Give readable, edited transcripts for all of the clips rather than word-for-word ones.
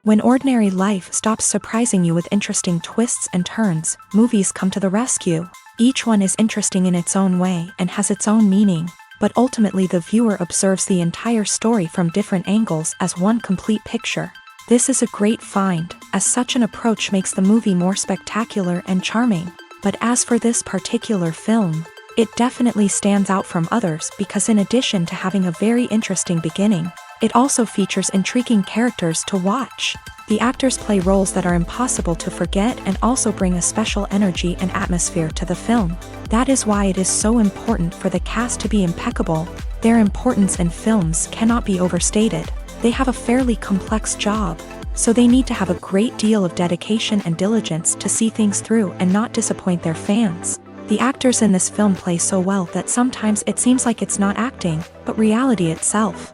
When ordinary life stops surprising you with interesting twists and turns, movies come to the rescue. Each one is interesting in its own way and has its own meaning, but ultimately the viewer observes the entire story from different angles as one complete picture. This is a great find, as such an approach makes the movie more spectacular and charming. But as for this particular film, it definitely stands out from others because in addition to having a very interesting beginning, it also features intriguing characters to watch. The actors play roles that are impossible to forget and also bring a special energy and atmosphere to the film. That is why it is so important for the cast to be impeccable. Their importance in films cannot be overstated. They have a fairly complex job, so they need to have a great deal of dedication and diligence to see things through and not disappoint their fans. The actors in this film play so well that sometimes it seems like it's not acting, but reality itself.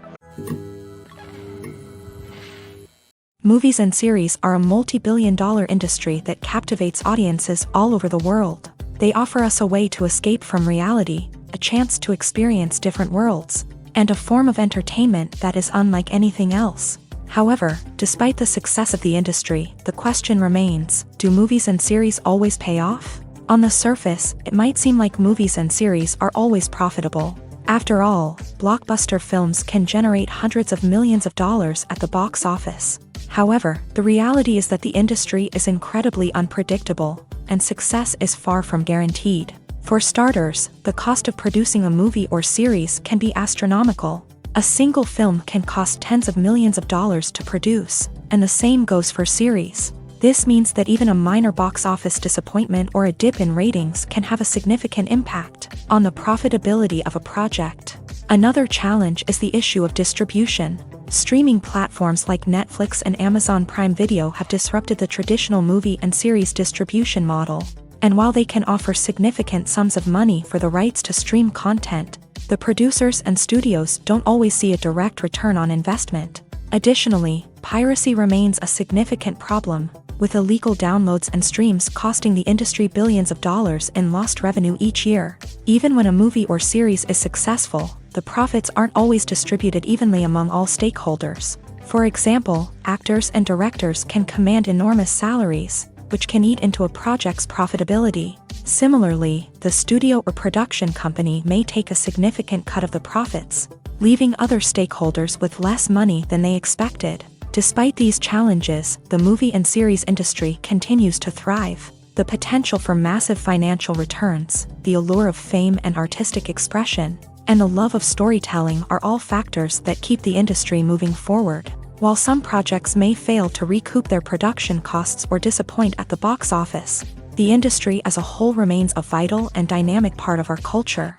Movies and series are a multi-billion-dollar industry that captivates audiences all over the world. They offer us a way to escape from reality, a chance to experience different worlds, and a form of entertainment that is unlike anything else. However, despite the success of the industry, the question remains, do movies and series always pay off? On the surface, it might seem like movies and series are always profitable. After all, blockbuster films can generate hundreds of millions of dollars at the box office. However, the reality is that the industry is incredibly unpredictable, and success is far from guaranteed. For starters, the cost of producing a movie or series can be astronomical. A single film can cost tens of millions of dollars to produce, and the same goes for series. This means that even a minor box office disappointment or a dip in ratings can have a significant impact on the profitability of a project. Another challenge is the issue of distribution. Streaming platforms like Netflix and Amazon Prime Video have disrupted the traditional movie and series distribution model. And while they can offer significant sums of money for the rights to stream content, the producers and studios don't always see a direct return on investment. Additionally, piracy remains a significant problem, with illegal downloads and streams costing the industry billions of dollars in lost revenue each year. Even when a movie or series is successful, the profits aren't always distributed evenly among all stakeholders. For example, actors and directors can command enormous salaries, which can eat into a project's profitability. Similarly, the studio or production company may take a significant cut of the profits, leaving other stakeholders with less money than they expected. Despite these challenges, the movie and series industry continues to thrive. The potential for massive financial returns, the allure of fame and artistic expression, and the love of storytelling are all factors that keep the industry moving forward. While some projects may fail to recoup their production costs or disappoint at the box office, the industry as a whole remains a vital and dynamic part of our culture.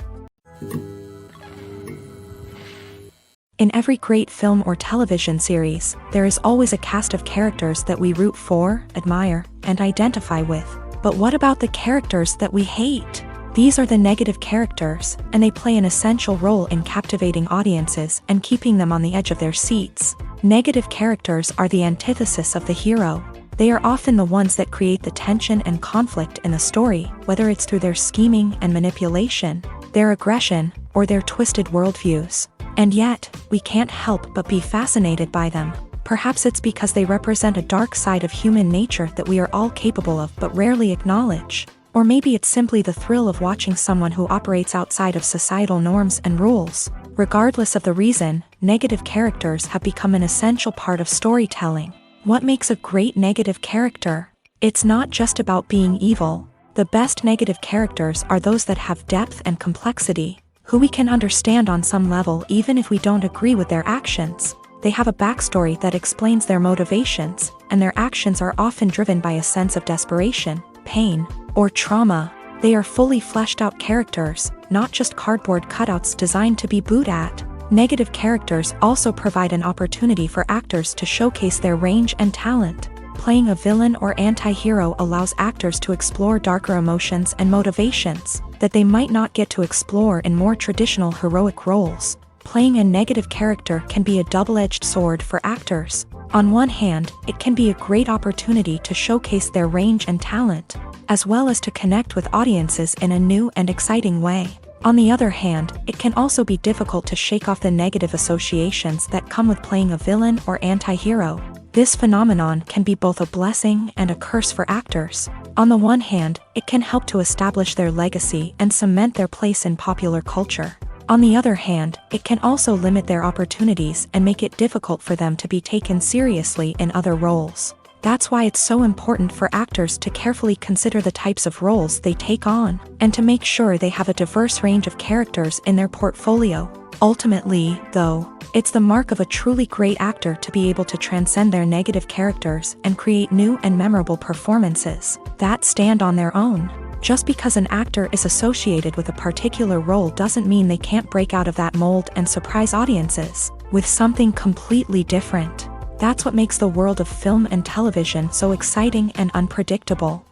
In every great film or television series, there is always a cast of characters that we root for, admire, and identify with. But what about the characters that we hate? These are the negative characters, and they play an essential role in captivating audiences and keeping them on the edge of their seats. Negative characters are the antithesis of the hero. They are often the ones that create the tension and conflict in the story, whether it's through their scheming and manipulation, their aggression, or their twisted worldviews. And yet, we can't help but be fascinated by them. Perhaps it's because they represent a dark side of human nature that we are all capable of but rarely acknowledge. Or maybe it's simply the thrill of watching someone who operates outside of societal norms and rules. Regardless of the reason, negative characters have become an essential part of storytelling. What makes a great negative character? It's not just about being evil. The best negative characters are those that have depth and complexity, who we can understand on some level even if we don't agree with their actions. They have a backstory that explains their motivations, and their actions are often driven by a sense of desperation, pain, or trauma. They are fully fleshed out characters, not just cardboard cutouts designed to be booed at. Negative characters also provide an opportunity for actors to showcase their range and talent. Playing a villain or anti-hero allows actors to explore darker emotions and motivations that they might not get to explore in more traditional heroic roles. Playing a negative character can be a double-edged sword for actors. On one hand, it can be a great opportunity to showcase their range and talent, as well as to connect with audiences in a new and exciting way. On the other hand, it can also be difficult to shake off the negative associations that come with playing a villain or anti-hero. This phenomenon can be both a blessing and a curse for actors. On the one hand, it can help to establish their legacy and cement their place in popular culture. On the other hand, it can also limit their opportunities and make it difficult for them to be taken seriously in other roles. That's why it's so important for actors to carefully consider the types of roles they take on, and to make sure they have a diverse range of characters in their portfolio. Ultimately, though, it's the mark of a truly great actor to be able to transcend their negative characters and create new and memorable performances that stand on their own. Just because an actor is associated with a particular role doesn't mean they can't break out of that mold and surprise audiences with something completely different. That's what makes the world of film and television so exciting and unpredictable.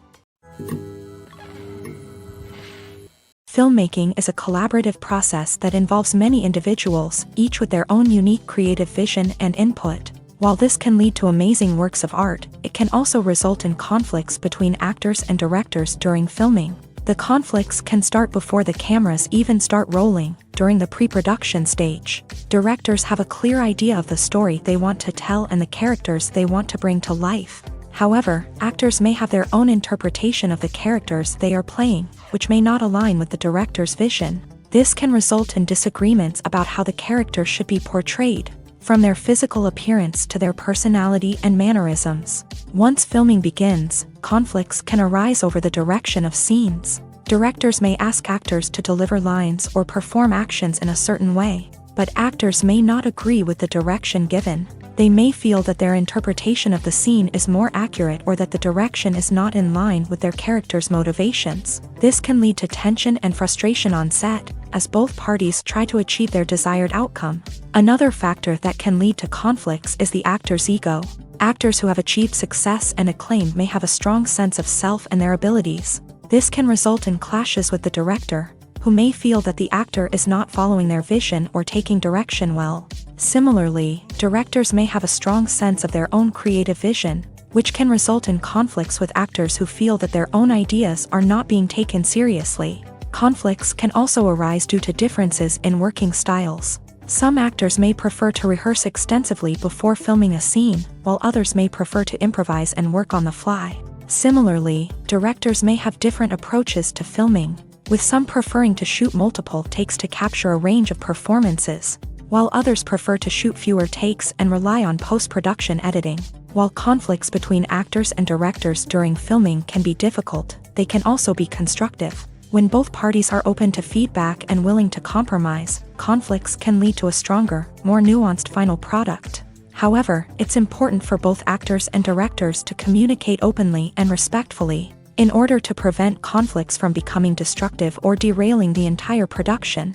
Filmmaking is a collaborative process that involves many individuals, each with their own unique creative vision and input. While this can lead to amazing works of art, it can also result in conflicts between actors and directors during filming. The conflicts can start before the cameras even start rolling, during the pre-production stage. Directors have a clear idea of the story they want to tell and the characters they want to bring to life. However, actors may have their own interpretation of the characters they are playing, which may not align with the director's vision. This can result in disagreements about how the character should be portrayed, from their physical appearance to their personality and mannerisms. Once filming begins, conflicts can arise over the direction of scenes. Directors may ask actors to deliver lines or perform actions in a certain way, but actors may not agree with the direction given. They may feel that their interpretation of the scene is more accurate or that the direction is not in line with their character's motivations. This can lead to tension and frustration on set, as both parties try to achieve their desired outcome. Another factor that can lead to conflicts is the actor's ego. Actors who have achieved success and acclaim may have a strong sense of self and their abilities. This can result in clashes with the director, who may feel that the actor is not following their vision or taking direction well. Similarly, directors may have a strong sense of their own creative vision, which can result in conflicts with actors who feel that their own ideas are not being taken seriously. Conflicts can also arise due to differences in working styles. Some actors may prefer to rehearse extensively before filming a scene, while others may prefer to improvise and work on the fly. Similarly, directors may have different approaches to filming, with some preferring to shoot multiple takes to capture a range of performances, while others prefer to shoot fewer takes and rely on post-production editing. While conflicts between actors and directors during filming can be difficult, they can also be constructive. When both parties are open to feedback and willing to compromise, conflicts can lead to a stronger, more nuanced final product. However, it's important for both actors and directors to communicate openly and respectfully, in order to prevent conflicts from becoming destructive or derailing the entire production.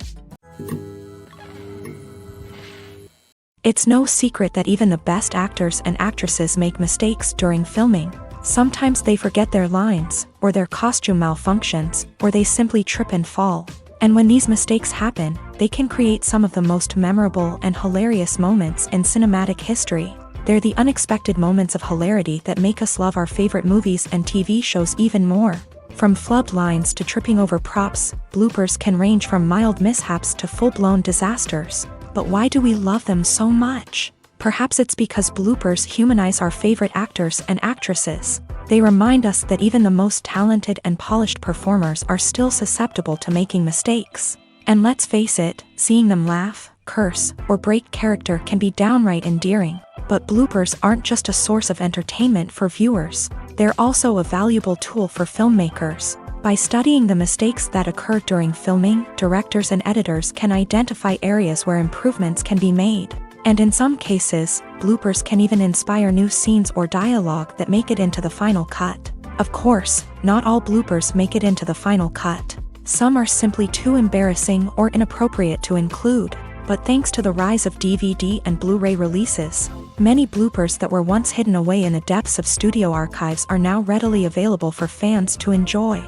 It's no secret that even the best actors and actresses make mistakes during filming. Sometimes they forget their lines, or their costume malfunctions, or they simply trip and fall. And when these mistakes happen, they can create some of the most memorable and hilarious moments in cinematic history. They're the unexpected moments of hilarity that make us love our favorite movies and TV shows even more. From flubbed lines to tripping over props, bloopers can range from mild mishaps to full-blown disasters. But why do we love them so much? Perhaps it's because bloopers humanize our favorite actors and actresses. They remind us that even the most talented and polished performers are still susceptible to making mistakes. And let's face it, seeing them laugh, curse, or break character can be downright endearing. But bloopers aren't just a source of entertainment for viewers. They're also a valuable tool for filmmakers. By studying the mistakes that occur during filming, directors and editors can identify areas where improvements can be made. And in some cases, bloopers can even inspire new scenes or dialogue that make it into the final cut. Of course, not all bloopers make it into the final cut. Some are simply too embarrassing or inappropriate to include. But thanks to the rise of DVD and Blu-ray releases, many bloopers that were once hidden away in the depths of studio archives are now readily available for fans to enjoy.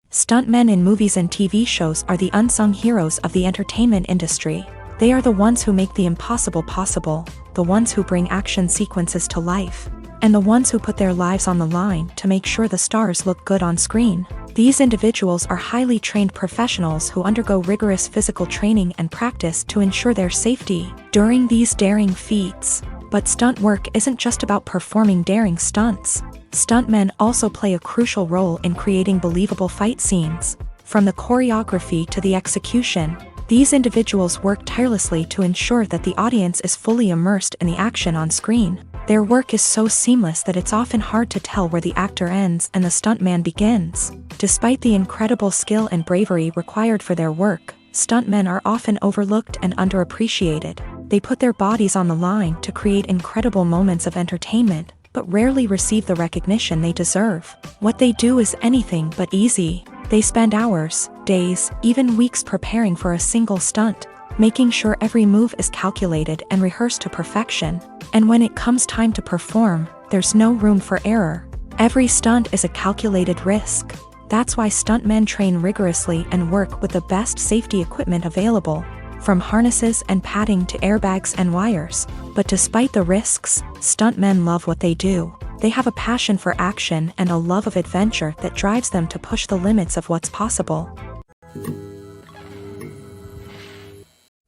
Stuntmen in movies and TV shows are the unsung heroes of the entertainment industry. They are the ones who make the impossible possible, the ones who bring action sequences to life, and the ones who put their lives on the line to make sure the stars look good on screen. These individuals are highly trained professionals who undergo rigorous physical training and practice to ensure their safety, during these daring feats. But stunt work isn't just about performing daring stunts. Stuntmen also play a crucial role in creating believable fight scenes. From the choreography to the execution, these individuals work tirelessly to ensure that the audience is fully immersed in the action on screen. Their work is so seamless that it's often hard to tell where the actor ends and the stuntman begins. Despite the incredible skill and bravery required for their work, stuntmen are often overlooked and underappreciated. They put their bodies on the line to create incredible moments of entertainment, but rarely receive the recognition they deserve. What they do is anything but easy. They spend hours, days, even weeks preparing for a single stunt, making sure every move is calculated and rehearsed to perfection. And when it comes time to perform, there's no room for error. Every stunt is a calculated risk. That's why stuntmen train rigorously and work with the best safety equipment available, from harnesses and padding to airbags and wires. But despite the risks, stuntmen love what they do. They have a passion for action and a love of adventure that drives them to push the limits of what's possible.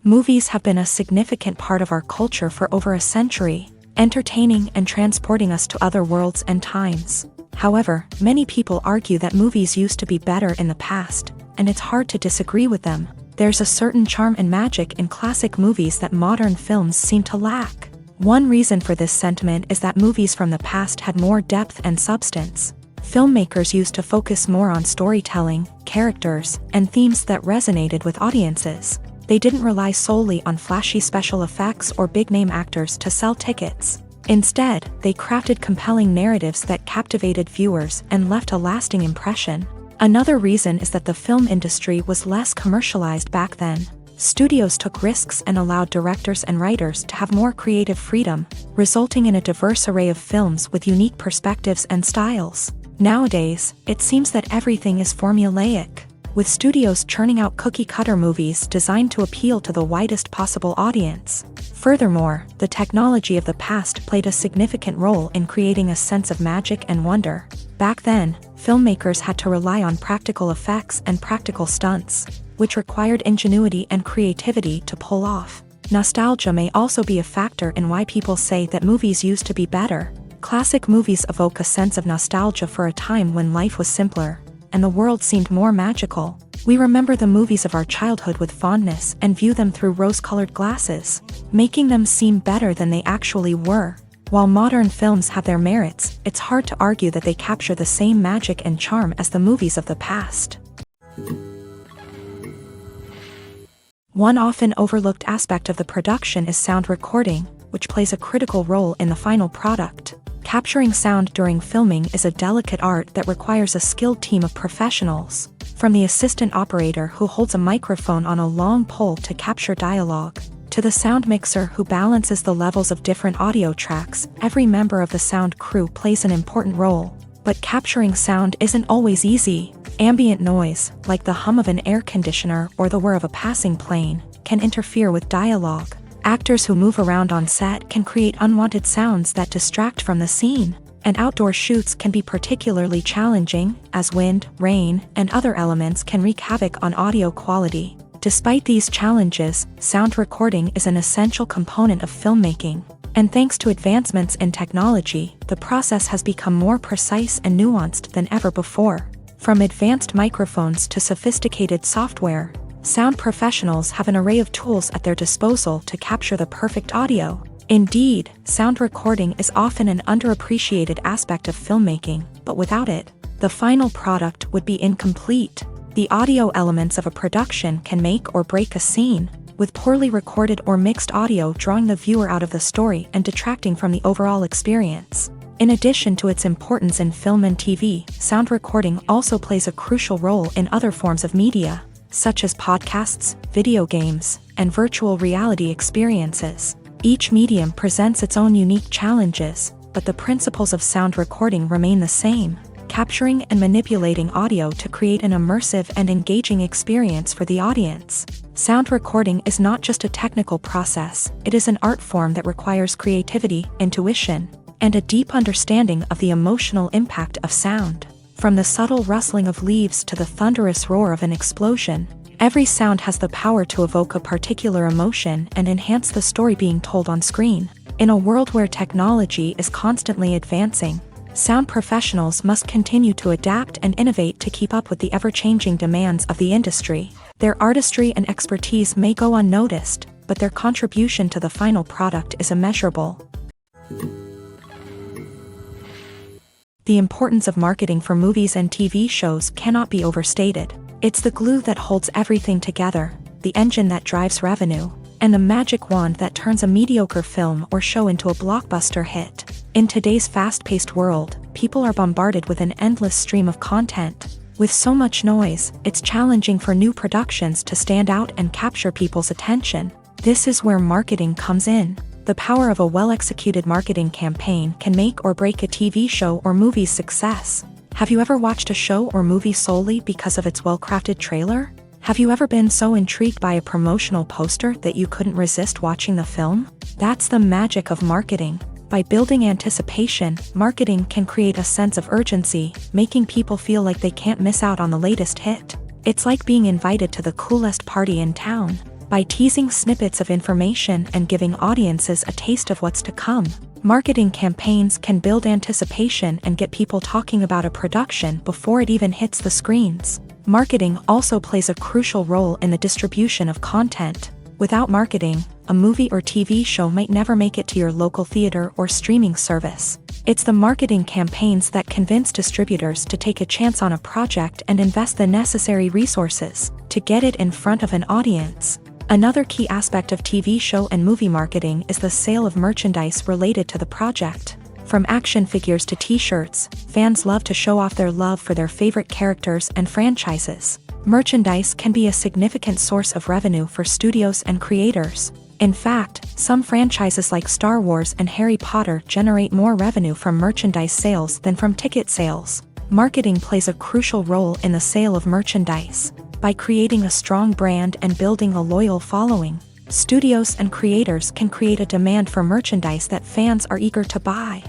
Movies have been a significant part of our culture for over a century, entertaining and transporting us to other worlds and times. However, many people argue that movies used to be better in the past, and it's hard to disagree with them. There's a certain charm and magic in classic movies that modern films seem to lack. One reason for this sentiment is that movies from the past had more depth and substance. Filmmakers used to focus more on storytelling, characters, and themes that resonated with audiences. They didn't rely solely on flashy special effects or big-name actors to sell tickets. Instead, they crafted compelling narratives that captivated viewers and left a lasting impression. Another reason is that the film industry was less commercialized back then. Studios took risks and allowed directors and writers to have more creative freedom, resulting in a diverse array of films with unique perspectives and styles. Nowadays, it seems that everything is formulaic, with studios churning out cookie-cutter movies designed to appeal to the widest possible audience. Furthermore, the technology of the past played a significant role in creating a sense of magic and wonder. Back then, filmmakers had to rely on practical effects and practical stunts, which required ingenuity and creativity to pull off. Nostalgia may also be a factor in why people say that movies used to be better. Classic movies evoke a sense of nostalgia for a time when life was simpler, and the world seemed more magical. We remember the movies of our childhood with fondness and view them through rose-colored glasses, making them seem better than they actually were. While modern films have their merits, it's hard to argue that they capture the same magic and charm as the movies of the past. One often overlooked aspect of the production is sound recording, which plays a critical role in the final product. Capturing sound during filming is a delicate art that requires a skilled team of professionals. From the assistant operator who holds a microphone on a long pole to capture dialogue, to the sound mixer who balances the levels of different audio tracks, every member of the sound crew plays an important role. But capturing sound isn't always easy. Ambient noise, like the hum of an air conditioner or the whir of a passing plane, can interfere with dialogue. Actors who move around on set can create unwanted sounds that distract from the scene. And outdoor shoots can be particularly challenging, as wind, rain, and other elements can wreak havoc on audio quality. Despite these challenges, sound recording is an essential component of filmmaking. And thanks to advancements in technology, the process has become more precise and nuanced than ever before. From advanced microphones to sophisticated software, sound professionals have an array of tools at their disposal to capture the perfect audio. Indeed, sound recording is often an underappreciated aspect of filmmaking, but without it, the final product would be incomplete. The audio elements of a production can make or break a scene, with poorly recorded or mixed audio drawing the viewer out of the story and detracting from the overall experience. In addition to its importance in film and TV, sound recording also plays a crucial role in other forms of media, such as podcasts, video games, and virtual reality experiences. Each medium presents its own unique challenges, but the principles of sound recording remain the same, capturing and manipulating audio to create an immersive and engaging experience for the audience. Sound recording is not just a technical process, it is an art form that requires creativity, intuition, and a deep understanding of the emotional impact of sound. From the subtle rustling of leaves to the thunderous roar of an explosion, Every sound has the power to evoke a particular emotion and enhance the story being told on screen. In a world where technology is constantly advancing, sound professionals must continue to adapt and innovate to keep up with the ever-changing demands of the industry. Their artistry and expertise may go unnoticed, but their contribution to the final product is immeasurable. The importance of marketing for movies and TV shows cannot be overstated. It's the glue that holds everything together, the engine that drives revenue, and the magic wand that turns a mediocre film or show into a blockbuster hit. In today's fast-paced world, people are bombarded with an endless stream of content. With so much noise, it's challenging for new productions to stand out and capture people's attention. This is where marketing comes in. The power of a well-executed marketing campaign can make or break a TV show or movie's success. Have you ever watched a show or movie solely because of its well-crafted trailer? Have you ever been so intrigued by a promotional poster that you couldn't resist watching the film? That's the magic of marketing. By building anticipation, marketing can create a sense of urgency, making people feel like they can't miss out on the latest hit. It's like being invited to the coolest party in town. By teasing snippets of information and giving audiences a taste of what's to come, marketing campaigns can build anticipation and get people talking about a production before it even hits the screens. Marketing also plays a crucial role in the distribution of content. Without marketing, a movie or TV show might never make it to your local theater or streaming service. It's the marketing campaigns that convince distributors to take a chance on a project and invest the necessary resources to get it in front of an audience. Another key aspect of TV show and movie marketing is the sale of merchandise related to the project. From action figures to t-shirts, fans love to show off their love for their favorite characters and franchises. Merchandise can be a significant source of revenue for studios and creators. In fact, some franchises like Star Wars and Harry Potter generate more revenue from merchandise sales than from ticket sales. Marketing plays a crucial role in the sale of merchandise. By creating a strong brand and building a loyal following, studios and creators can create a demand for merchandise that fans are eager to buy.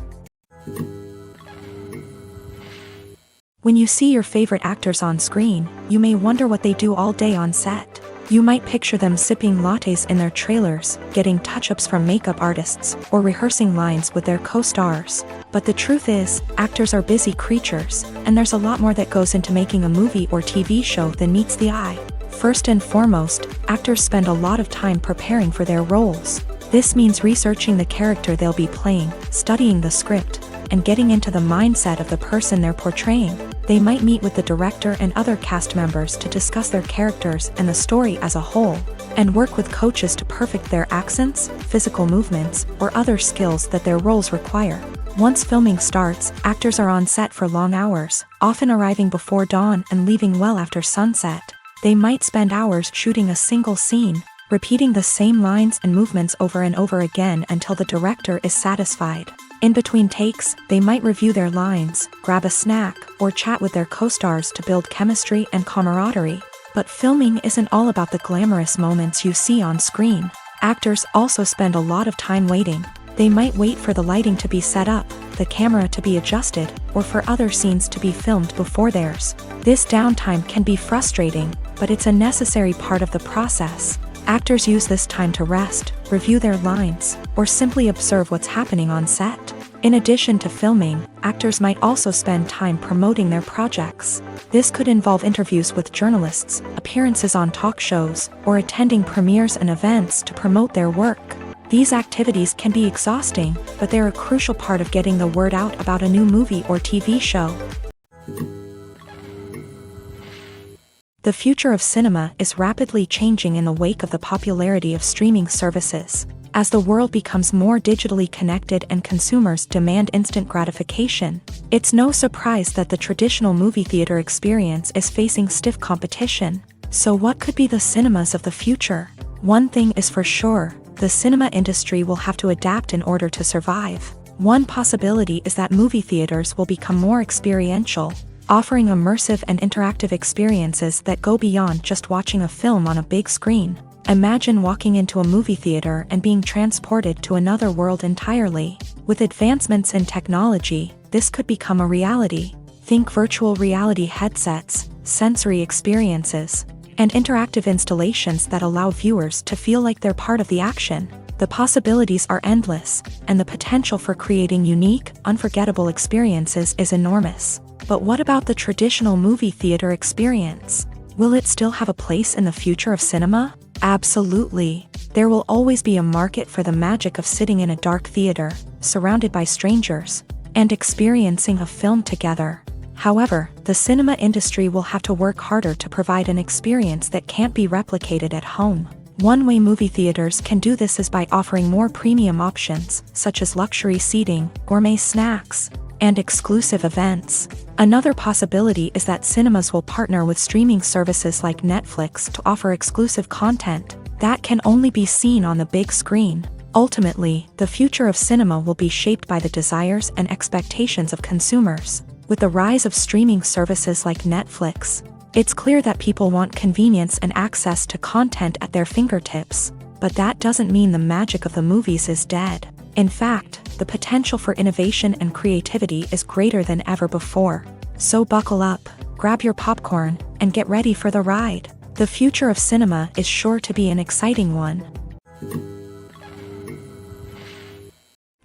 When you see your favorite actors on screen, you may wonder what they do all day on set. You might picture them sipping lattes in their trailers, getting touch-ups from makeup artists, or rehearsing lines with their co-stars. But the truth is, actors are busy creatures, and there's a lot more that goes into making a movie or TV show than meets the eye. First and foremost, actors spend a lot of time preparing for their roles. This means researching the character they'll be playing, studying the script, and getting into the mindset of the person they're portraying. They might meet with the director and other cast members to discuss their characters and the story as a whole, and work with coaches to perfect their accents, physical movements, or other skills that their roles require. Once filming starts, actors are on set for long hours, often arriving before dawn and leaving well after sunset. They might spend hours shooting a single scene, repeating the same lines and movements over and over again until the director is satisfied. In between takes, they might review their lines, grab a snack, or chat with their co-stars to build chemistry and camaraderie. But filming isn't all about the glamorous moments you see on screen. Actors also spend a lot of time waiting. They might wait for the lighting to be set up, the camera to be adjusted, or for other scenes to be filmed before theirs. This downtime can be frustrating, but it's a necessary part of the process. Actors use this time to rest, review their lines, or simply observe what's happening on set. In addition to filming, actors might also spend time promoting their projects. This could involve interviews with journalists, appearances on talk shows, or attending premieres and events to promote their work. These activities can be exhausting, but they're a crucial part of getting the word out about a new movie or TV show. The future of cinema is rapidly changing in the wake of the popularity of streaming services. As the world becomes more digitally connected and consumers demand instant gratification, it's no surprise that the traditional movie theater experience is facing stiff competition. So what could be the cinemas of the future? One thing is for sure, the cinema industry will have to adapt in order to survive. One possibility is that movie theaters will become more experiential, offering immersive and interactive experiences that go beyond just watching a film on a big screen. Imagine walking into a movie theater and being transported to another world entirely. With advancements in technology, this could become a reality. Think virtual reality headsets, sensory experiences, and interactive installations that allow viewers to feel like they're part of the action. The possibilities are endless, and the potential for creating unique, unforgettable experiences is enormous. But what about the traditional movie theater experience? Will it still have a place in the future of cinema? Absolutely. There will always be a market for the magic of sitting in a dark theater, surrounded by strangers, and experiencing a film together. However, the cinema industry will have to work harder to provide an experience that can't be replicated at home. One way movie theaters can do this is by offering more premium options, such as luxury seating, gourmet snacks, and exclusive events. Another possibility is that cinemas will partner with streaming services like Netflix to offer exclusive content that can only be seen on the big screen. Ultimately, the future of cinema will be shaped by the desires and expectations of consumers. With the rise of streaming services like Netflix, it's clear that people want convenience and access to content at their fingertips. But that doesn't mean the magic of the movies is dead. In fact, the potential for innovation and creativity is greater than ever before. So buckle up, grab your popcorn, and get ready for the ride. The future of cinema is sure to be an exciting one.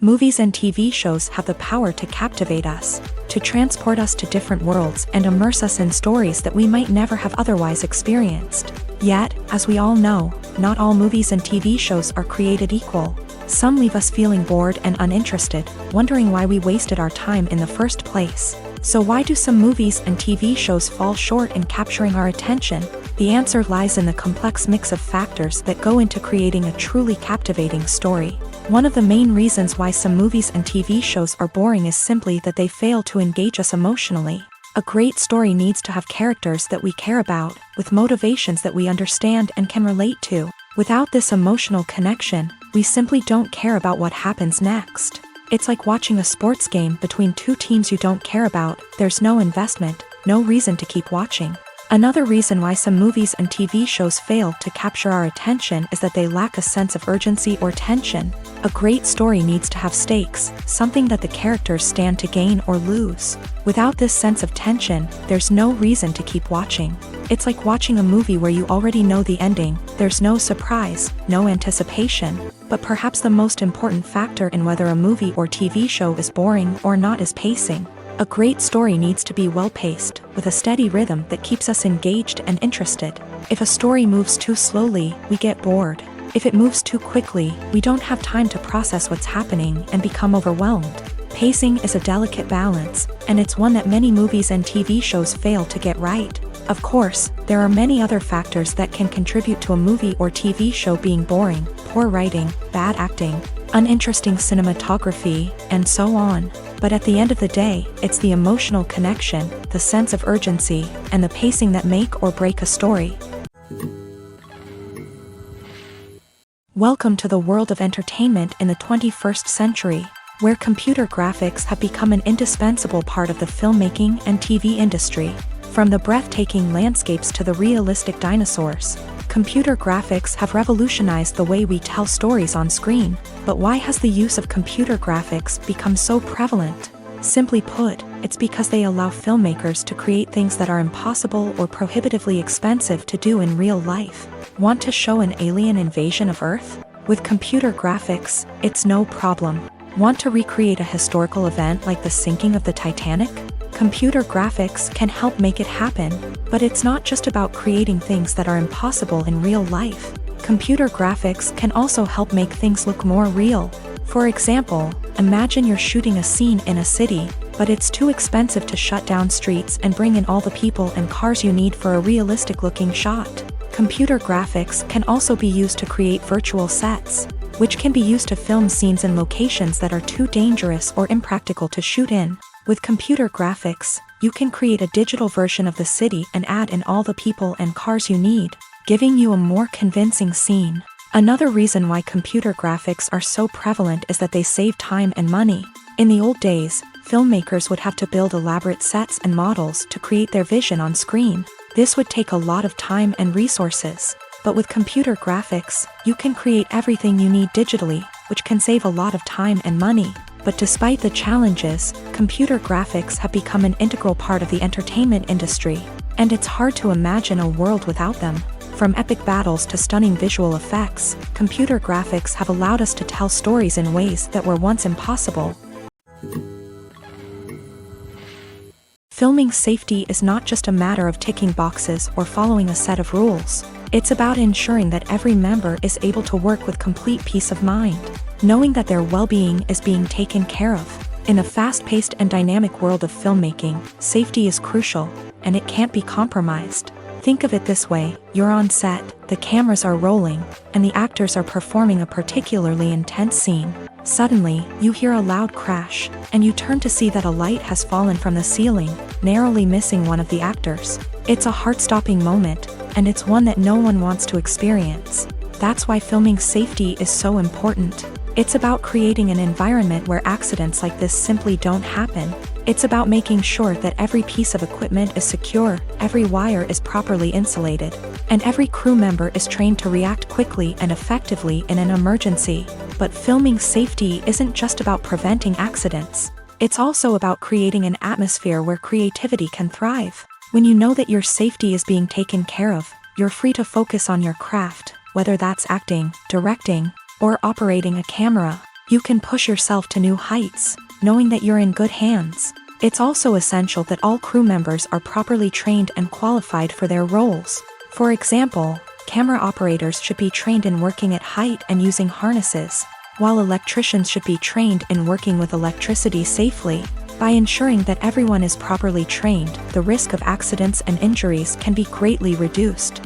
Movies and TV shows have the power to captivate us, to transport us to different worlds and immerse us in stories that we might never have otherwise experienced. Yet, as we all know, not all movies and TV shows are created equal. Some leave us feeling bored and uninterested, wondering why we wasted our time in the first place. So why do some movies and TV shows fall short in capturing our attention? The answer lies in the complex mix of factors that go into creating a truly captivating story. One of the main reasons why some movies and TV shows are boring is simply that they fail to engage us emotionally. A great story needs to have characters that we care about, with motivations that we understand and can relate to. Without this emotional connection, we simply don't care about what happens next. It's like watching a sports game between two teams you don't care about. There's no investment, no reason to keep watching. Another reason why some movies and TV shows fail to capture our attention is that they lack a sense of urgency or tension. A great story needs to have stakes, something that the characters stand to gain or lose. Without this sense of tension, there's no reason to keep watching. It's like watching a movie where you already know the ending. There's no surprise, no anticipation. But perhaps the most important factor in whether a movie or TV show is boring or not is pacing. A great story needs to be well-paced, with a steady rhythm that keeps us engaged and interested. If a story moves too slowly, we get bored. If it moves too quickly, we don't have time to process what's happening and become overwhelmed. Pacing is a delicate balance, and it's one that many movies and TV shows fail to get right. Of course, there are many other factors that can contribute to a movie or TV show being boring: poor writing, bad acting, uninteresting cinematography, and so on. But at the end of the day, it's the emotional connection, the sense of urgency, and the pacing that make or break a story. Welcome to the world of entertainment in the 21st century, where computer graphics have become an indispensable part of the filmmaking and TV industry. From the breathtaking landscapes to the realistic dinosaurs, computer graphics have revolutionized the way we tell stories on screen. But why has the use of computer graphics become so prevalent? Simply put, it's because they allow filmmakers to create things that are impossible or prohibitively expensive to do in real life. Want to show an alien invasion of Earth? With computer graphics, it's no problem. Want to recreate a historical event like the sinking of the Titanic? Computer graphics can help make it happen. But it's not just about creating things that are impossible in real life. Computer graphics can also help make things look more real. For example, imagine you're shooting a scene in a city, but it's too expensive to shut down streets and bring in all the people and cars you need for a realistic-looking shot. Computer graphics can also be used to create virtual sets, which can be used to film scenes in locations that are too dangerous or impractical to shoot in. With computer graphics, you can create a digital version of the city and add in all the people and cars you need, giving you a more convincing scene. Another reason why computer graphics are so prevalent is that they save time and money. In the old days, filmmakers would have to build elaborate sets and models to create their vision on screen. This would take a lot of time and resources. But with computer graphics, you can create everything you need digitally, which can save a lot of time and money. But despite the challenges, computer graphics have become an integral part of the entertainment industry. And it's hard to imagine a world without them. From epic battles to stunning visual effects, computer graphics have allowed us to tell stories in ways that were once impossible. Filming safety is not just a matter of ticking boxes or following a set of rules. It's about ensuring that every member is able to work with complete peace of mind, knowing that their well-being is being taken care of. In a fast-paced and dynamic world of filmmaking, safety is crucial, and it can't be compromised. Think of it this way: you're on set, the cameras are rolling, and the actors are performing a particularly intense scene. Suddenly, you hear a loud crash, and you turn to see that a light has fallen from the ceiling, narrowly missing one of the actors. It's a heart-stopping moment, and it's one that no one wants to experience. That's why filming safety is so important. It's about creating an environment where accidents like this simply don't happen. It's about making sure that every piece of equipment is secure, every wire is properly insulated, and every crew member is trained to react quickly and effectively in an emergency. But filming safety isn't just about preventing accidents. It's also about creating an atmosphere where creativity can thrive. When you know that your safety is being taken care of, you're free to focus on your craft, whether that's acting, directing, or operating a camera. You can push yourself to new heights, knowing that you're in good hands. It's also essential that all crew members are properly trained and qualified for their roles. For example, camera operators should be trained in working at height and using harnesses, while electricians should be trained in working with electricity safely. By ensuring that everyone is properly trained, the risk of accidents and injuries can be greatly reduced.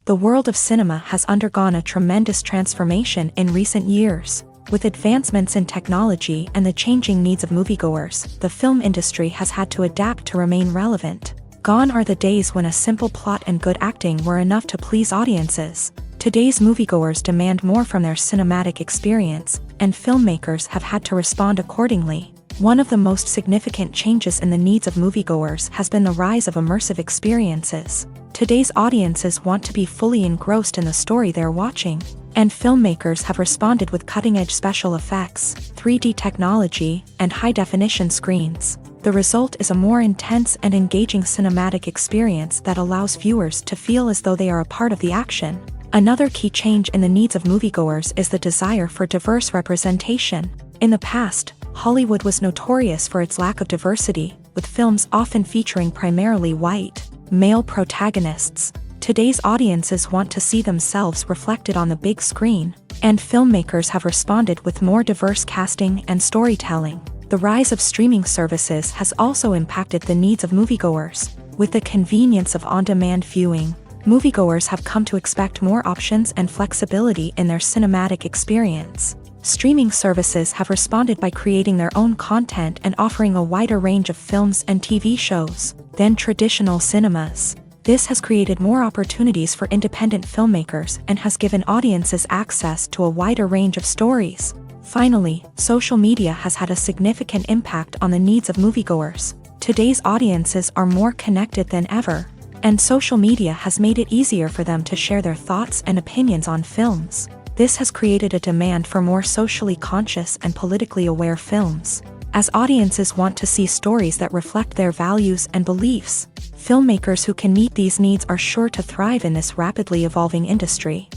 The world of cinema has undergone a tremendous transformation in recent years. With advancements in technology and the changing needs of moviegoers, the film industry has had to adapt to remain relevant. Gone are the days when a simple plot and good acting were enough to please audiences. Today's moviegoers demand more from their cinematic experience, and filmmakers have had to respond accordingly. One of the most significant changes in the needs of moviegoers has been the rise of immersive experiences. Today's audiences want to be fully engrossed in the story they're watching, and filmmakers have responded with cutting-edge special effects, 3D technology, and high-definition screens. The result is a more intense and engaging cinematic experience that allows viewers to feel as though they are a part of the action. Another key change in the needs of moviegoers is the desire for diverse representation. In the past, Hollywood was notorious for its lack of diversity, with films often featuring primarily white, male protagonists. Today's audiences want to see themselves reflected on the big screen, and filmmakers have responded with more diverse casting and storytelling. The rise of streaming services has also impacted the needs of moviegoers. With the convenience of on-demand viewing, moviegoers have come to expect more options and flexibility in their cinematic experience. Streaming services have responded by creating their own content and offering a wider range of films and TV shows than traditional cinemas. This has created more opportunities for independent filmmakers and has given audiences access to a wider range of stories. Finally, social media has had a significant impact on the needs of moviegoers. Today's audiences are more connected than ever, and social media has made it easier for them to share their thoughts and opinions on films. This has created a demand for more socially conscious and politically aware films. As audiences want to see stories that reflect their values and beliefs, filmmakers who can meet these needs are sure to thrive in this rapidly evolving industry.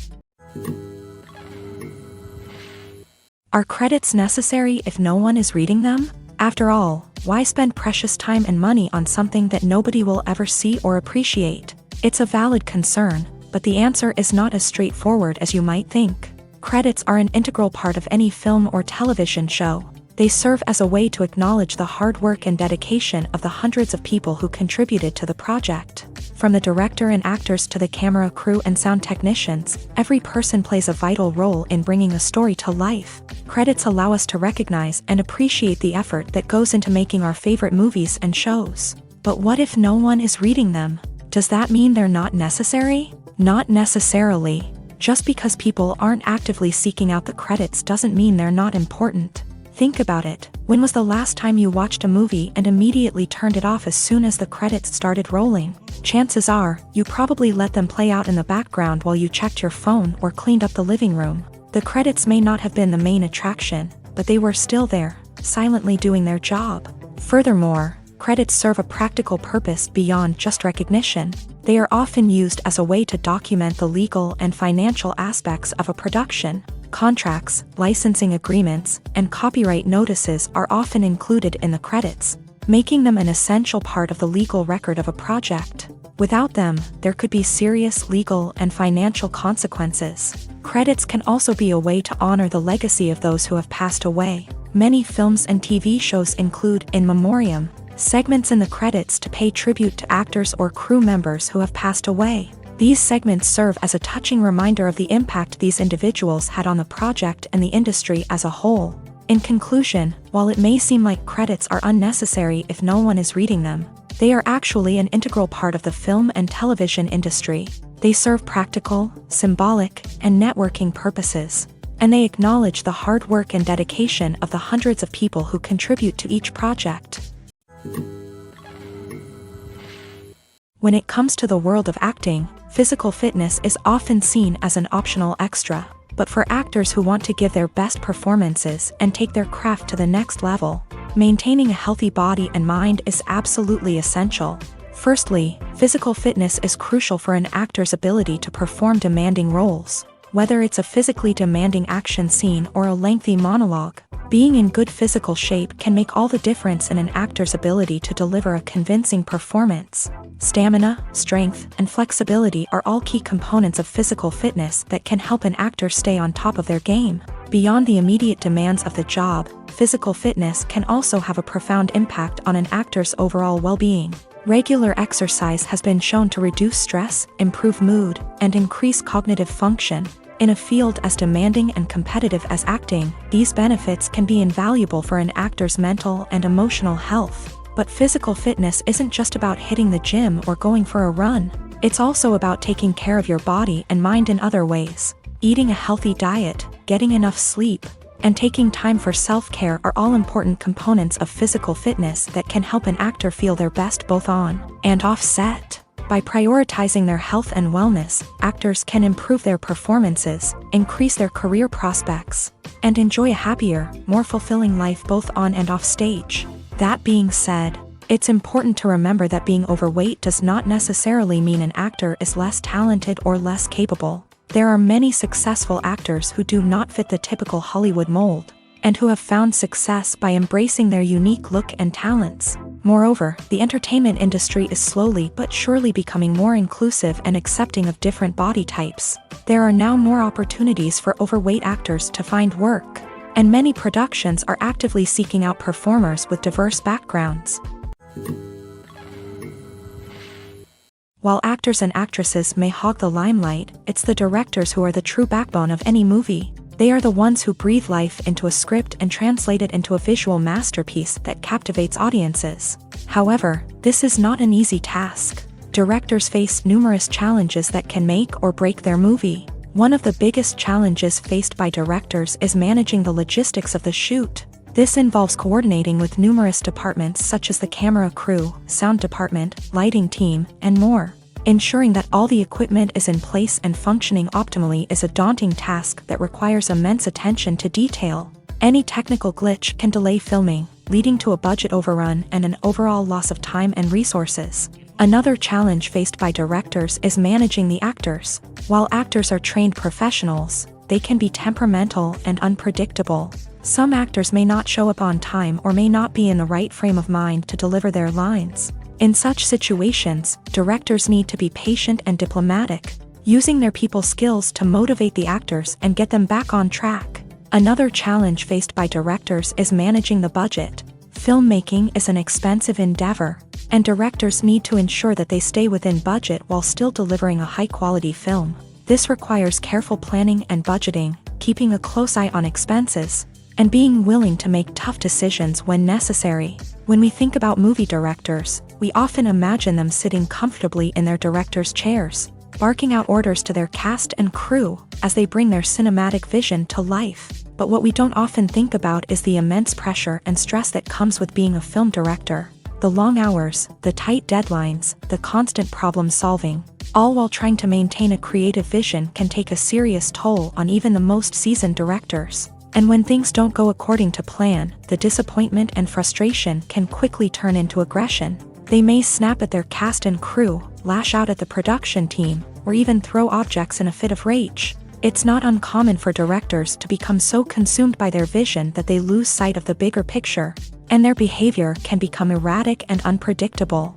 Are credits necessary if no one is reading them? After all, why spend precious time and money on something that nobody will ever see or appreciate? It's a valid concern, but the answer is not as straightforward as you might think. Credits are an integral part of any film or television show. They serve as a way to acknowledge the hard work and dedication of the hundreds of people who contributed to the project. From the director and actors to the camera crew and sound technicians, every person plays a vital role in bringing a story to life. Credits allow us to recognize and appreciate the effort that goes into making our favorite movies and shows. But what if no one is reading them? Does that mean they're not necessary? Not necessarily. Just because people aren't actively seeking out the credits doesn't mean they're not important. Think about it. When was the last time you watched a movie and immediately turned it off as soon as the credits started rolling? Chances are, you probably let them play out in the background while you checked your phone or cleaned up the living room. The credits may not have been the main attraction, but they were still there, silently doing their job. Furthermore, Credits serve a practical purpose beyond just recognition. They are often used as a way to document the legal and financial aspects of a production. Contracts, licensing agreements, and copyright notices are often included in the credits, making them an essential part of the legal record of a project. Without them, there could be serious legal and financial consequences. Credits can also be a way to honor the legacy of those who have passed away. Many films and TV shows include in memoriam segments in the credits to pay tribute to actors or crew members who have passed away. These segments serve as a touching reminder of the impact these individuals had on the project and the industry as a whole. In conclusion, while it may seem like credits are unnecessary if no one is reading them, they are actually an integral part of the film and television industry. They serve practical, symbolic, and networking purposes, and they acknowledge the hard work and dedication of the hundreds of people who contribute to each project. When it comes to the world of acting, physical fitness is often seen as an optional extra. But for actors who want to give their best performances and take their craft to the next level, maintaining a healthy body and mind is absolutely essential. Firstly, physical fitness is crucial for an actor's ability to perform demanding roles. Whether it's a physically demanding action scene or a lengthy monologue, being in good physical shape can make all the difference in an actor's ability to deliver a convincing performance. Stamina, strength, and flexibility are all key components of physical fitness that can help an actor stay on top of their game. Beyond the immediate demands of the job, physical fitness can also have a profound impact on an actor's overall well-being. Regular exercise has been shown to reduce stress, improve mood, and increase cognitive function. In a field as demanding and competitive as acting, these benefits can be invaluable for an actor's mental and emotional health. But physical fitness isn't just about hitting the gym or going for a run. It's also about taking care of your body and mind in other ways. Eating a healthy diet, getting enough sleep, and taking time for self-care are all important components of physical fitness that can help an actor feel their best both on and off set. By prioritizing their health and wellness, actors can improve their performances, increase their career prospects, and enjoy a happier, more fulfilling life both on and off stage. That being said, it's important to remember that being overweight does not necessarily mean an actor is less talented or less capable. There are many successful actors who do not fit the typical Hollywood mold, and who have found success by embracing their unique look and talents. Moreover, the entertainment industry is slowly but surely becoming more inclusive and accepting of different body types. There are now more opportunities for overweight actors to find work, and many productions are actively seeking out performers with diverse backgrounds. While actors and actresses may hog the limelight, it's the directors who are the true backbone of any movie. They are the ones who breathe life into a script and translate it into a visual masterpiece that captivates audiences. However, this is not an easy task. Directors face numerous challenges that can make or break their movie. One of the biggest challenges faced by directors is managing the logistics of the shoot. This involves coordinating with numerous departments such as the camera crew, sound department, lighting team, and more. Ensuring that all the equipment is in place and functioning optimally is a daunting task that requires immense attention to detail. Any technical glitch can delay filming, leading to a budget overrun and an overall loss of time and resources. Another challenge faced by directors is managing the actors. While actors are trained professionals, they can be temperamental and unpredictable. Some actors may not show up on time or may not be in the right frame of mind to deliver their lines. In such situations, directors need to be patient and diplomatic, using their people skills to motivate the actors and get them back on track. Another challenge faced by directors is managing the budget. Filmmaking is an expensive endeavor, and directors need to ensure that they stay within budget while still delivering a high-quality film. This requires careful planning and budgeting, keeping a close eye on expenses, and being willing to make tough decisions when necessary. When we think about movie directors, we often imagine them sitting comfortably in their director's chairs, barking out orders to their cast and crew as they bring their cinematic vision to life. But what we don't often think about is the immense pressure and stress that comes with being a film director. The long hours, the tight deadlines, the constant problem solving, all while trying to maintain a creative vision can take a serious toll on even the most seasoned directors. And when things don't go according to plan, the disappointment and frustration can quickly turn into aggression. They may snap at their cast and crew, lash out at the production team, or even throw objects in a fit of rage. It's not uncommon for directors to become so consumed by their vision that they lose sight of the bigger picture, and their behavior can become erratic and unpredictable.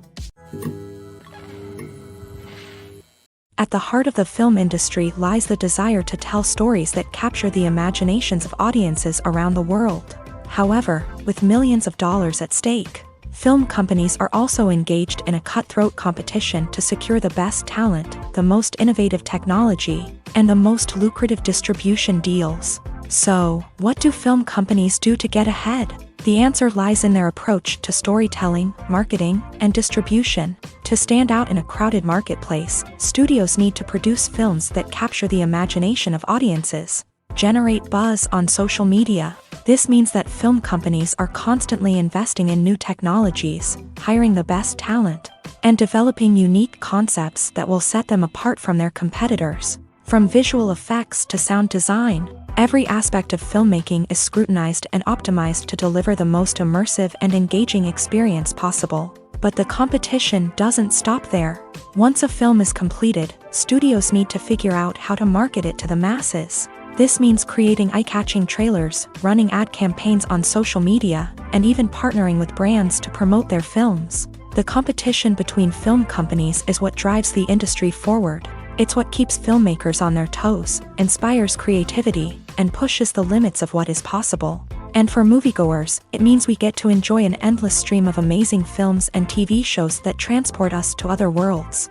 At the heart of the film industry lies the desire to tell stories that capture the imaginations of audiences around the world. However, with millions of dollars at stake, film companies are also engaged in a cutthroat competition to secure the best talent, the most innovative technology, and the most lucrative distribution deals. So, what do film companies do to get ahead? The answer lies in their approach to storytelling, marketing, and distribution. To stand out in a crowded marketplace, studios need to produce films that capture the imagination of audiences, generate buzz on social media. This means that film companies are constantly investing in new technologies, hiring the best talent, and developing unique concepts that will set them apart from their competitors. From visual effects to sound design, every aspect of filmmaking is scrutinized and optimized to deliver the most immersive and engaging experience possible. But the competition doesn't stop there. Once a film is completed, studios need to figure out how to market it to the masses. This means creating eye-catching trailers, running ad campaigns on social media, and even partnering with brands to promote their films. The competition between film companies is what drives the industry forward. It's what keeps filmmakers on their toes, inspires creativity, and pushes the limits of what is possible. And for moviegoers, it means we get to enjoy an endless stream of amazing films and TV shows that transport us to other worlds.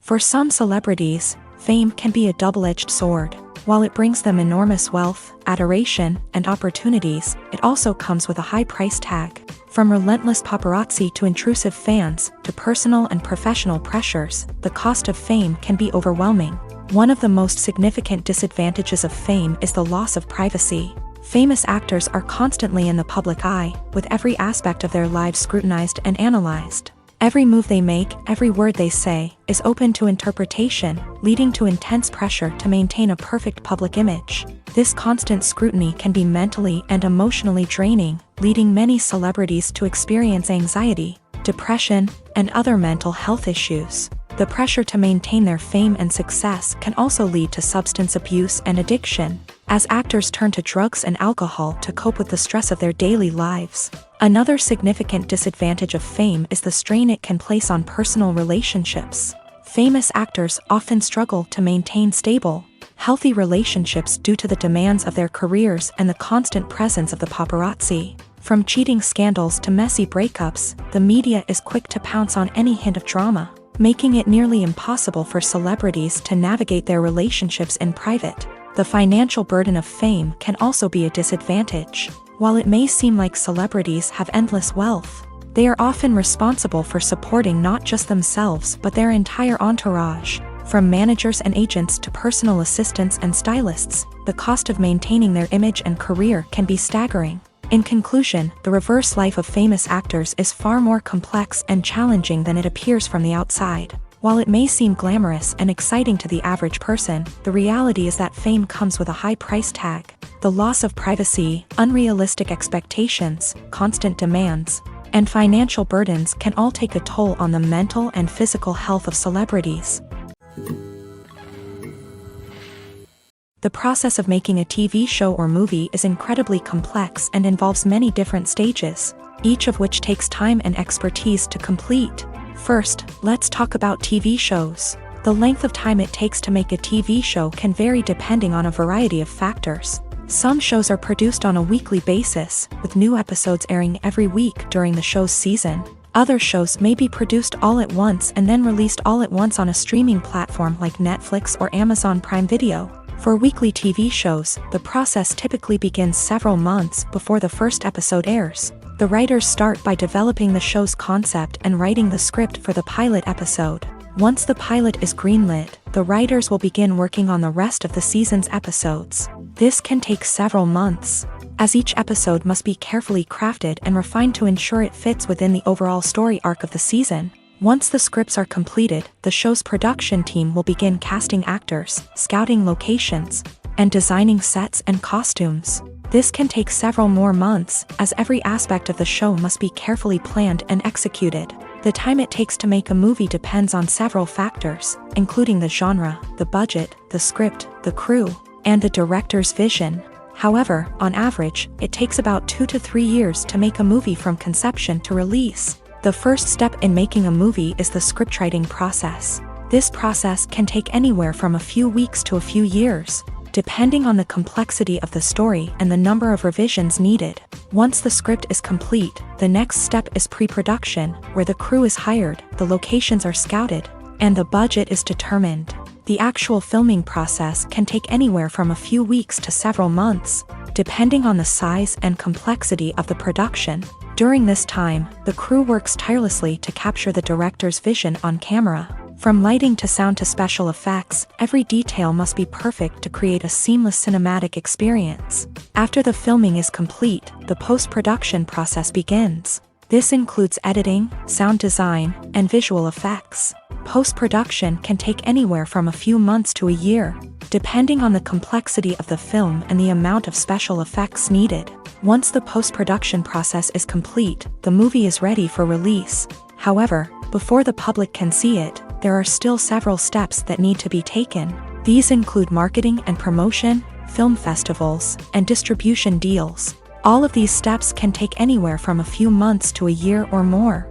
For some celebrities, fame can be a double-edged sword. While it brings them enormous wealth, adoration, and opportunities, it also comes with a high price tag. From relentless paparazzi to intrusive fans, to personal and professional pressures, the cost of fame can be overwhelming. One of the most significant disadvantages of fame is the loss of privacy. Famous actors are constantly in the public eye, with every aspect of their lives scrutinized and analyzed. Every move they make, every word they say, is open to interpretation, leading to intense pressure to maintain a perfect public image. This constant scrutiny can be mentally and emotionally draining, leading many celebrities to experience anxiety, depression, and other mental health issues. The pressure to maintain their fame and success can also lead to substance abuse and addiction, as actors turn to drugs and alcohol to cope with the stress of their daily lives. Another significant disadvantage of fame is the strain it can place on personal relationships. Famous actors often struggle to maintain stable, healthy relationships due to the demands of their careers and the constant presence of the paparazzi. From cheating scandals to messy breakups, the media is quick to pounce on any hint of drama, making it nearly impossible for celebrities to navigate their relationships in private. The financial burden of fame can also be a disadvantage. While it may seem like celebrities have endless wealth, they are often responsible for supporting not just themselves but their entire entourage. From managers and agents to personal assistants and stylists, the cost of maintaining their image and career can be staggering. In conclusion, the reverse life of famous actors is far more complex and challenging than it appears from the outside. While it may seem glamorous and exciting to the average person, the reality is that fame comes with a high price tag. The loss of privacy, unrealistic expectations, constant demands, and financial burdens can all take a toll on the mental and physical health of celebrities. The process of making a TV show or movie is incredibly complex and involves many different stages, each of which takes time and expertise to complete. First, let's talk about TV shows. The length of time it takes to make a TV show can vary depending on a variety of factors. Some shows are produced on a weekly basis, with new episodes airing every week during the show's season. Other shows may be produced all at once and then released all at once on a streaming platform like Netflix or Amazon Prime Video. For weekly TV shows, the process typically begins several months before the first episode airs. The writers start by developing the show's concept and writing the script for the pilot episode. Once the pilot is greenlit, the writers will begin working on the rest of the season's episodes. This can take several months, as each episode must be carefully crafted and refined to ensure it fits within the overall story arc of the season. Once the scripts are completed, the show's production team will begin casting actors, scouting locations, and designing sets and costumes. This can take several more months, as every aspect of the show must be carefully planned and executed. The time it takes to make a movie depends on several factors, including the genre, the budget, the script, the crew, and the director's vision. However, on average, it takes about 2 to 3 years to make a movie from conception to release. The first step in making a movie is the scriptwriting process. This process can take anywhere from a few weeks to a few years, depending on the complexity of the story and the number of revisions needed. Once the script is complete, the next step is pre-production, where the crew is hired, the locations are scouted, and the budget is determined. The actual filming process can take anywhere from a few weeks to several months, depending on the size and complexity of the production. During this time, the crew works tirelessly to capture the director's vision on camera. From lighting to sound to special effects, every detail must be perfect to create a seamless cinematic experience. After the filming is complete, the post-production process begins. This includes editing, sound design, and visual effects. Post-production can take anywhere from a few months to a year, depending on the complexity of the film and the amount of special effects needed. Once the post-production process is complete, the movie is ready for release. However, before the public can see it, there are still several steps that need to be taken. These include marketing and promotion, film festivals, and distribution deals. All of these steps can take anywhere from a few months to a year or more.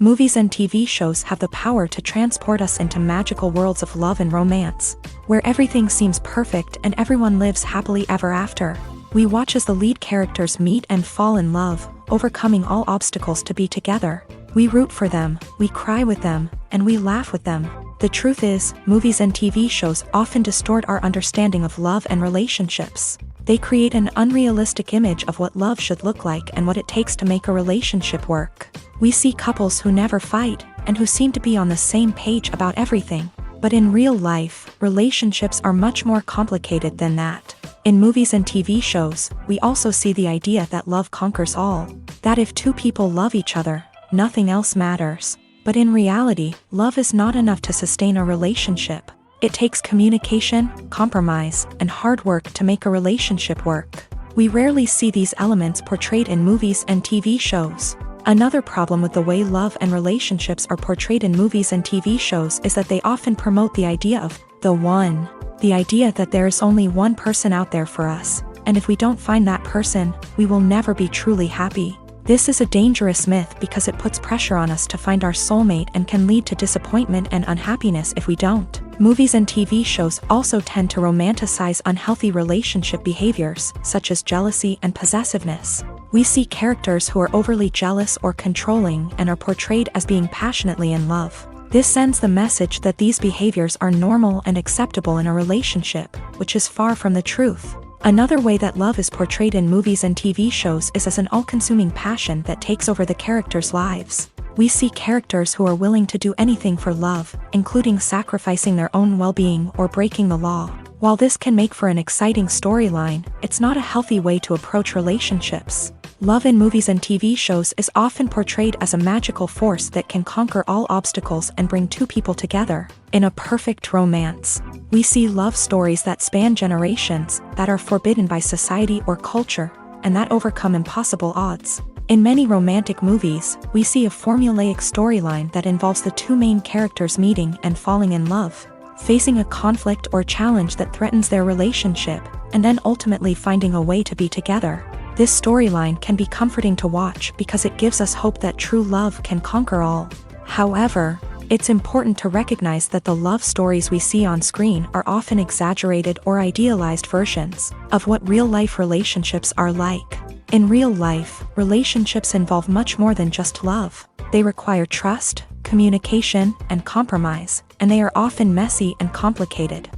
Movies and TV shows have the power to transport us into magical worlds of love and romance, where everything seems perfect and everyone lives happily ever after. We watch as the lead characters meet and fall in love, overcoming all obstacles to be together. We root for them, we cry with them, and we laugh with them. The truth is, movies and TV shows often distort our understanding of love and relationships. They create an unrealistic image of what love should look like and what it takes to make a relationship work. We see couples who never fight, and who seem to be on the same page about everything. But in real life, relationships are much more complicated than that. In movies and TV shows, we also see the idea that love conquers all. That if two people love each other, nothing else matters. But in reality, love is not enough to sustain a relationship. It takes communication, compromise, and hard work to make a relationship work. We rarely see these elements portrayed in movies and TV shows. Another problem with the way love and relationships are portrayed in movies and TV shows is that they often promote the idea of the one. The idea that there is only one person out there for us, and if we don't find that person, we will never be truly happy. This is a dangerous myth because it puts pressure on us to find our soulmate and can lead to disappointment and unhappiness if we don't. Movies and TV shows also tend to romanticize unhealthy relationship behaviors, such as jealousy and possessiveness. We see characters who are overly jealous or controlling and are portrayed as being passionately in love. This sends the message that these behaviors are normal and acceptable in a relationship, which is far from the truth. Another way that love is portrayed in movies and TV shows is as an all-consuming passion that takes over the characters' lives. We see characters who are willing to do anything for love, including sacrificing their own well-being or breaking the law. While this can make for an exciting storyline, it's not a healthy way to approach relationships. Love in movies and TV shows is often portrayed as a magical force that can conquer all obstacles and bring two people together. In a perfect romance, we see love stories that span generations, that are forbidden by society or culture, and that overcome impossible odds. In many romantic movies, we see a formulaic storyline that involves the two main characters meeting and falling in love, facing a conflict or challenge that threatens their relationship, and then ultimately finding a way to be together. This storyline can be comforting to watch because it gives us hope that true love can conquer all. However, it's important to recognize that the love stories we see on screen are often exaggerated or idealized versions of what real-life relationships are like. In real life, relationships involve much more than just love. They require trust, communication, and compromise, and they are often messy and complicated.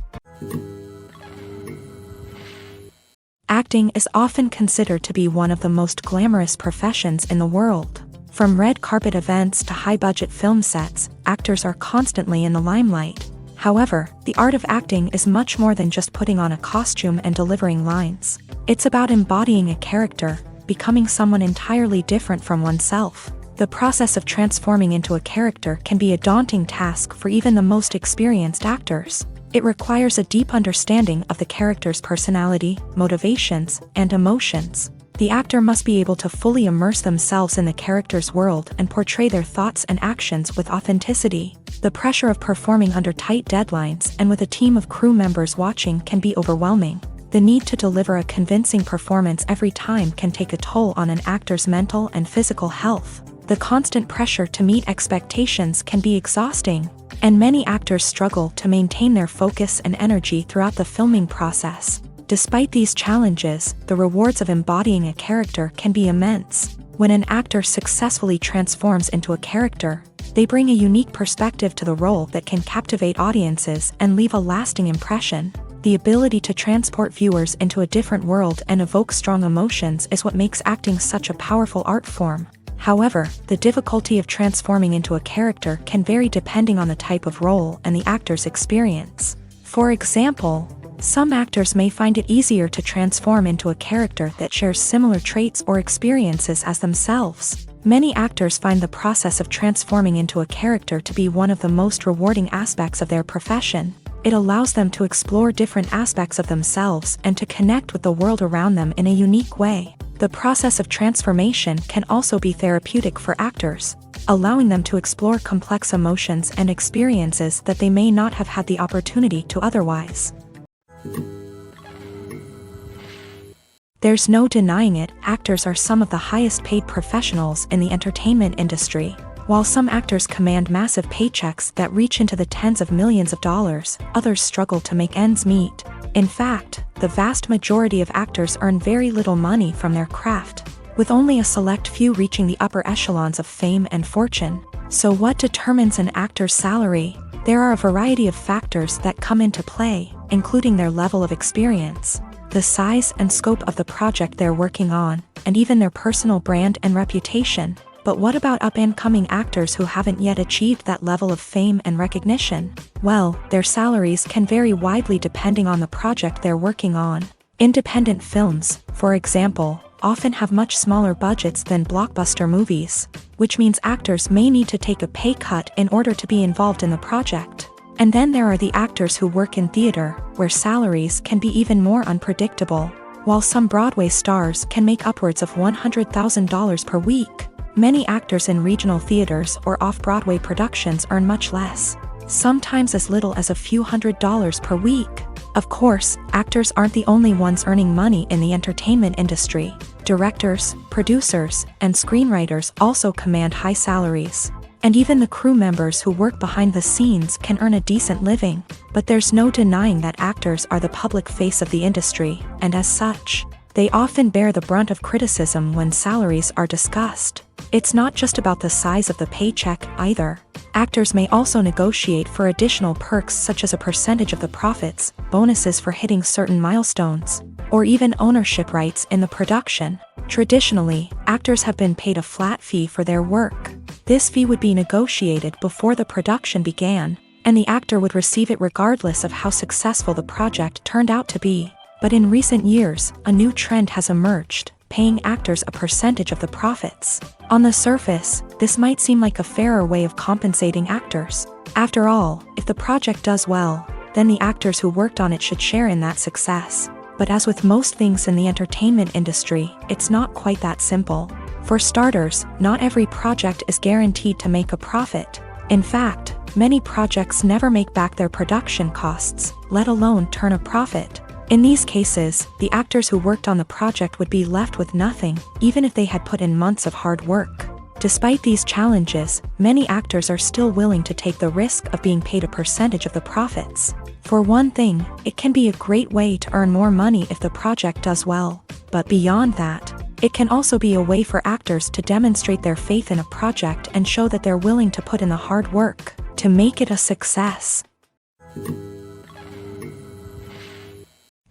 Acting is often considered to be one of the most glamorous professions in the world. From red carpet events to high-budget film sets, actors are constantly in the limelight. However, the art of acting is much more than just putting on a costume and delivering lines. It's about embodying a character, becoming someone entirely different from oneself. The process of transforming into a character can be a daunting task for even the most experienced actors. It requires a deep understanding of the character's personality, motivations, and emotions. The actor must be able to fully immerse themselves in the character's world and portray their thoughts and actions with authenticity. The pressure of performing under tight deadlines and with a team of crew members watching can be overwhelming. The need to deliver a convincing performance every time can take a toll on an actor's mental and physical health. The constant pressure to meet expectations can be exhausting, and many actors struggle to maintain their focus and energy throughout the filming process. Despite these challenges, the rewards of embodying a character can be immense. When an actor successfully transforms into a character, they bring a unique perspective to the role that can captivate audiences and leave a lasting impression. The ability to transport viewers into a different world and evoke strong emotions is what makes acting such a powerful art form. However, the difficulty of transforming into a character can vary depending on the type of role and the actor's experience. For example, some actors may find it easier to transform into a character that shares similar traits or experiences as themselves. Many actors find the process of transforming into a character to be one of the most rewarding aspects of their profession. It allows them to explore different aspects of themselves and to connect with the world around them in a unique way. The process of transformation can also be therapeutic for actors, allowing them to explore complex emotions and experiences that they may not have had the opportunity to otherwise. There's no denying it, actors are some of the highest paid professionals in the entertainment industry. While some actors command massive paychecks that reach into the tens of millions of dollars, others struggle to make ends meet. In fact, the vast majority of actors earn very little money from their craft, with only a select few reaching the upper echelons of fame and fortune. So what determines an actor's salary? There are a variety of factors that come into play, including their level of experience, the size and scope of the project they're working on, and even their personal brand and reputation. But what about up-and-coming actors who haven't yet achieved that level of fame and recognition? Well, their salaries can vary widely depending on the project they're working on. Independent films, for example, often have much smaller budgets than blockbuster movies, which means actors may need to take a pay cut in order to be involved in the project. And then there are the actors who work in theater, where salaries can be even more unpredictable. While some Broadway stars can make upwards of $100,000 per week, many actors in regional theaters or off-Broadway productions earn much less, sometimes as little as a few $100s per week. Of course, actors aren't the only ones earning money in the entertainment industry. Directors, producers, and screenwriters also command high salaries. And even the crew members who work behind the scenes can earn a decent living. But there's no denying that actors are the public face of the industry, and as such, they often bear the brunt of criticism when salaries are discussed. It's not just about the size of the paycheck, either. Actors may also negotiate for additional perks such as a percentage of the profits, bonuses for hitting certain milestones, or even ownership rights in the production. Traditionally, actors have been paid a flat fee for their work. This fee would be negotiated before the production began, and the actor would receive it regardless of how successful the project turned out to be. But in recent years, a new trend has emerged, paying actors a percentage of the profits. On the surface, this might seem like a fairer way of compensating actors. After all, if the project does well, then the actors who worked on it should share in that success. But as with most things in the entertainment industry, it's not quite that simple. For starters, not every project is guaranteed to make a profit. In fact, many projects never make back their production costs, let alone turn a profit. In these cases, the actors who worked on the project would be left with nothing, even if they had put in months of hard work. Despite these challenges, many actors are still willing to take the risk of being paid a percentage of the profits. For one thing, it can be a great way to earn more money if the project does well. But beyond that, it can also be a way for actors to demonstrate their faith in a project and show that they're willing to put in the hard work to make it a success.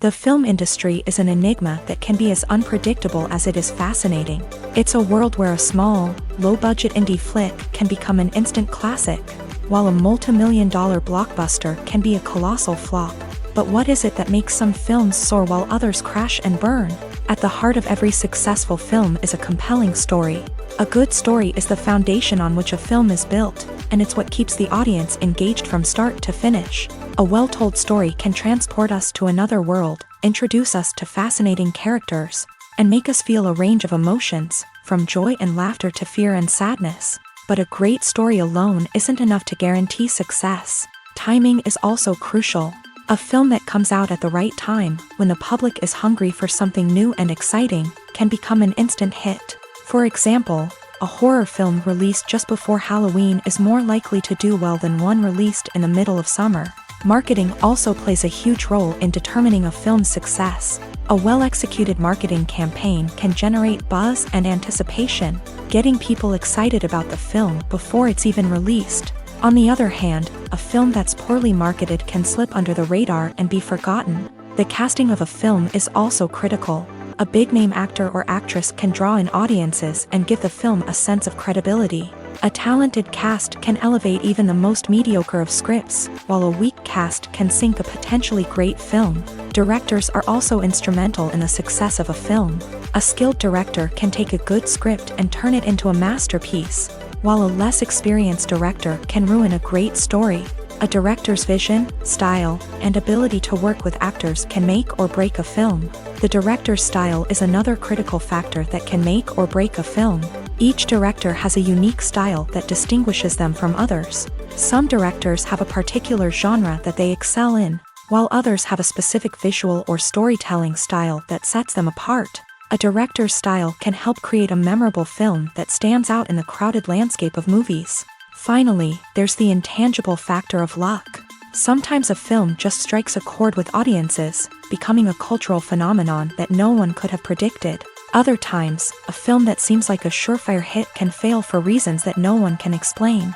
The film industry is an enigma that can be as unpredictable as it is fascinating. It's a world where a small, low-budget indie flick can become an instant classic, while a multi-million-dollar blockbuster can be a colossal flop. But what is it that makes some films soar while others crash and burn? At the heart of every successful film is a compelling story. A good story is the foundation on which a film is built, and it's what keeps the audience engaged from start to finish. A well-told story can transport us to another world, introduce us to fascinating characters, and make us feel a range of emotions, from joy and laughter to fear and sadness. But a great story alone isn't enough to guarantee success. Timing is also crucial. A film that comes out at the right time, when the public is hungry for something new and exciting, can become an instant hit. For example, a horror film released just before Halloween is more likely to do well than one released in the middle of summer. Marketing also plays a huge role in determining a film's success. A well-executed marketing campaign can generate buzz and anticipation, getting people excited about the film before it's even released. On the other hand, a film that's poorly marketed can slip under the radar and be forgotten. The casting of a film is also critical. A big-name actor or actress can draw in audiences and give the film a sense of credibility. A talented cast can elevate even the most mediocre of scripts, while a weak cast can sink a potentially great film. Directors are also instrumental in the success of a film. A skilled director can take a good script and turn it into a masterpiece, while a less experienced director can ruin a great story. A director's vision, style, and ability to work with actors can make or break a film. The director's style is another critical factor that can make or break a film. Each director has a unique style that distinguishes them from others. Some directors have a particular genre that they excel in, while others have a specific visual or storytelling style that sets them apart. A director's style can help create a memorable film that stands out in the crowded landscape of movies. Finally, there's the intangible factor of luck. Sometimes a film just strikes a chord with audiences, becoming a cultural phenomenon that no one could have predicted. Other times, a film that seems like a surefire hit can fail for reasons that no one can explain.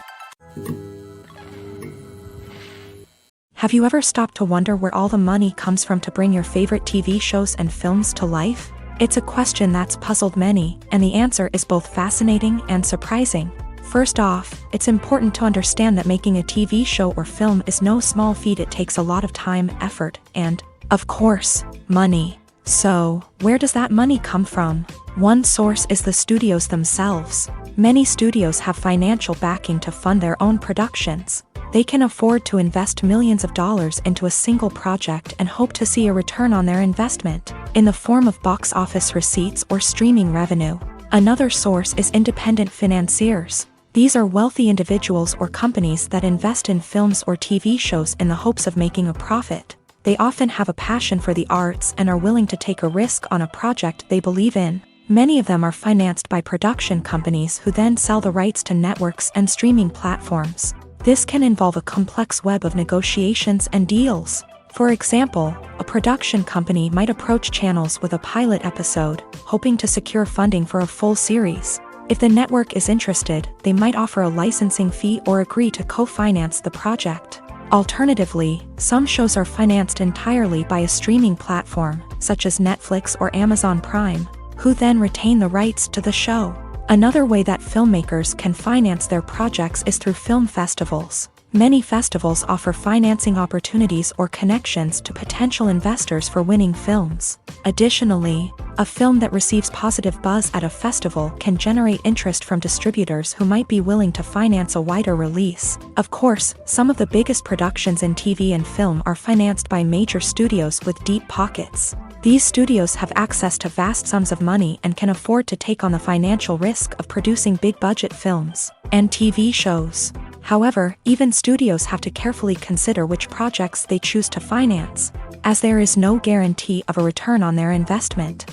Have you ever stopped to wonder where all the money comes from to bring your favorite TV shows and films to life? It's a question that's puzzled many, and the answer is both fascinating and surprising. First off, it's important to understand that making a TV show or film is no small feat. It takes a lot of time, effort, and, of course, money. So, where does that money come from? One source is the studios themselves. Many studios have financial backing to fund their own productions. They can afford to invest millions of dollars into a single project and hope to see a return on their investment, in the form of box office receipts or streaming revenue. Another source is independent financiers. These are wealthy individuals or companies that invest in films or TV shows in the hopes of making a profit. They often have a passion for the arts and are willing to take a risk on a project they believe in. Many of them are financed by production companies who then sell the rights to networks and streaming platforms. This can involve a complex web of negotiations and deals. For example, a production company might approach channels with a pilot episode, hoping to secure funding for a full series. If the network is interested, they might offer a licensing fee or agree to co-finance the project. Alternatively, some shows are financed entirely by a streaming platform, such as Netflix or Amazon Prime, who then retain the rights to the show. Another way that filmmakers can finance their projects is through film festivals. Many festivals offer financing opportunities or connections to potential investors for winning films. Additionally, a film that receives positive buzz at a festival can generate interest from distributors who might be willing to finance a wider release. Of course, some of the biggest productions in TV and film are financed by major studios with deep pockets. These studios have access to vast sums of money and can afford to take on the financial risk of producing big-budget films and TV shows. However, even studios have to carefully consider which projects they choose to finance, as there is no guarantee of a return on their investment.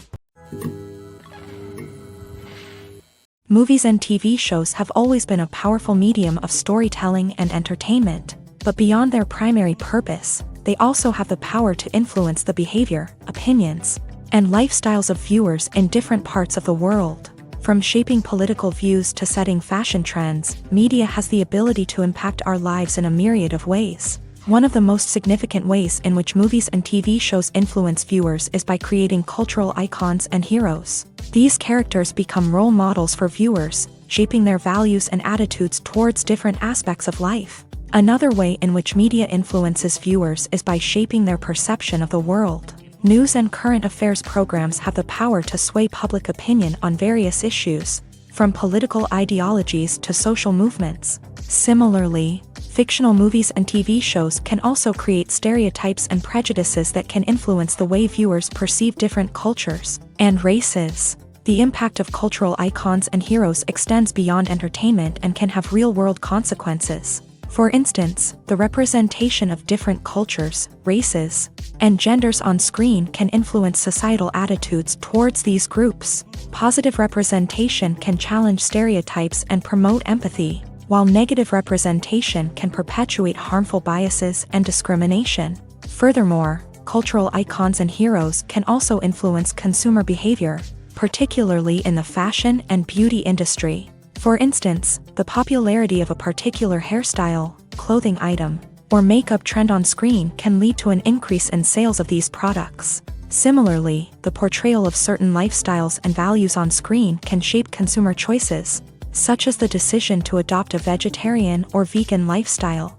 Movies and TV shows have always been a powerful medium of storytelling and entertainment, but beyond their primary purpose, they also have the power to influence the behavior, opinions, and lifestyles of viewers in different parts of the world. From shaping political views to setting fashion trends, media has the ability to impact our lives in a myriad of ways. One of the most significant ways in which movies and TV shows influence viewers is by creating cultural icons and heroes. These characters become role models for viewers, shaping their values and attitudes towards different aspects of life. Another way in which media influences viewers is by shaping their perception of the world. News and current affairs programs have the power to sway public opinion on various issues, from political ideologies to social movements. Similarly, fictional movies and TV shows can also create stereotypes and prejudices that can influence the way viewers perceive different cultures and races. The impact of cultural icons and heroes extends beyond entertainment and can have real-world consequences. For instance, the representation of different cultures, races, and genders on screen can influence societal attitudes towards these groups. Positive representation can challenge stereotypes and promote empathy, while negative representation can perpetuate harmful biases and discrimination. Furthermore, cultural icons and heroes can also influence consumer behavior, particularly in the fashion and beauty industry. For instance, the popularity of a particular hairstyle, clothing item, or makeup trend on screen can lead to an increase in sales of these products. Similarly, the portrayal of certain lifestyles and values on screen can shape consumer choices, such as the decision to adopt a vegetarian or vegan lifestyle.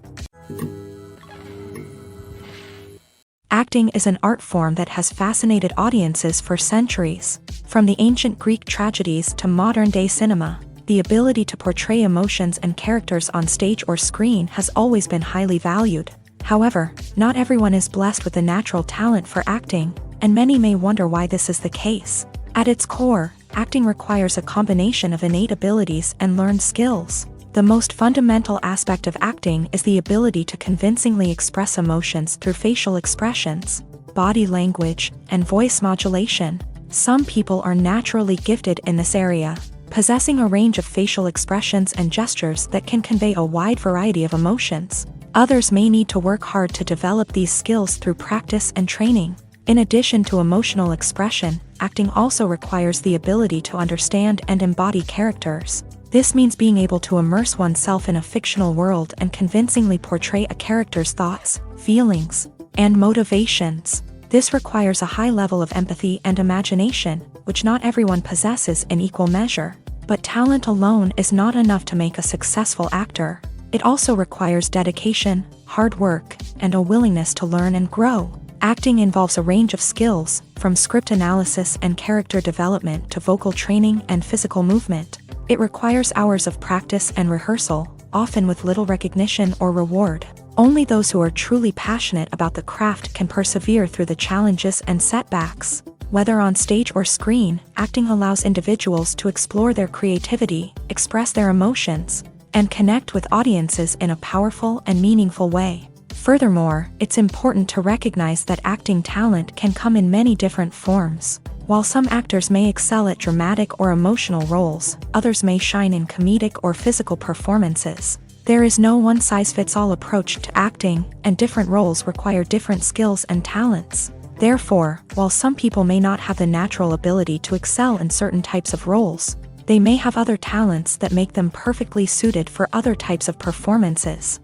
Acting is an art form that has fascinated audiences for centuries. From the ancient Greek tragedies to modern-day cinema, the ability to portray emotions and characters on stage or screen has always been highly valued. However, not everyone is blessed with a natural talent for acting, and many may wonder why this is the case. At its core, acting requires a combination of innate abilities and learned skills. The most fundamental aspect of acting is the ability to convincingly express emotions through facial expressions, body language, and voice modulation. Some people are naturally gifted in this area, possessing a range of facial expressions and gestures that can convey a wide variety of emotions. Others may need to work hard to develop these skills through practice and training. In addition to emotional expression, acting also requires the ability to understand and embody characters. This means being able to immerse oneself in a fictional world and convincingly portray a character's thoughts, feelings, and motivations. This requires a high level of empathy and imagination, which not everyone possesses in equal measure. But talent alone is not enough to make a successful actor. It also requires dedication, hard work, and a willingness to learn and grow. Acting involves a range of skills, from script analysis and character development to vocal training and physical movement. It requires hours of practice and rehearsal, often with little recognition or reward. Only those who are truly passionate about the craft can persevere through the challenges and setbacks. Whether on stage or screen, acting allows individuals to explore their creativity, express their emotions, and connect with audiences in a powerful and meaningful way. Furthermore, it's important to recognize that acting talent can come in many different forms. While some actors may excel at dramatic or emotional roles, others may shine in comedic or physical performances. There is no one-size-fits-all approach to acting, and different roles require different skills and talents. Therefore, while some people may not have the natural ability to excel in certain types of roles, they may have other talents that make them perfectly suited for other types of performances.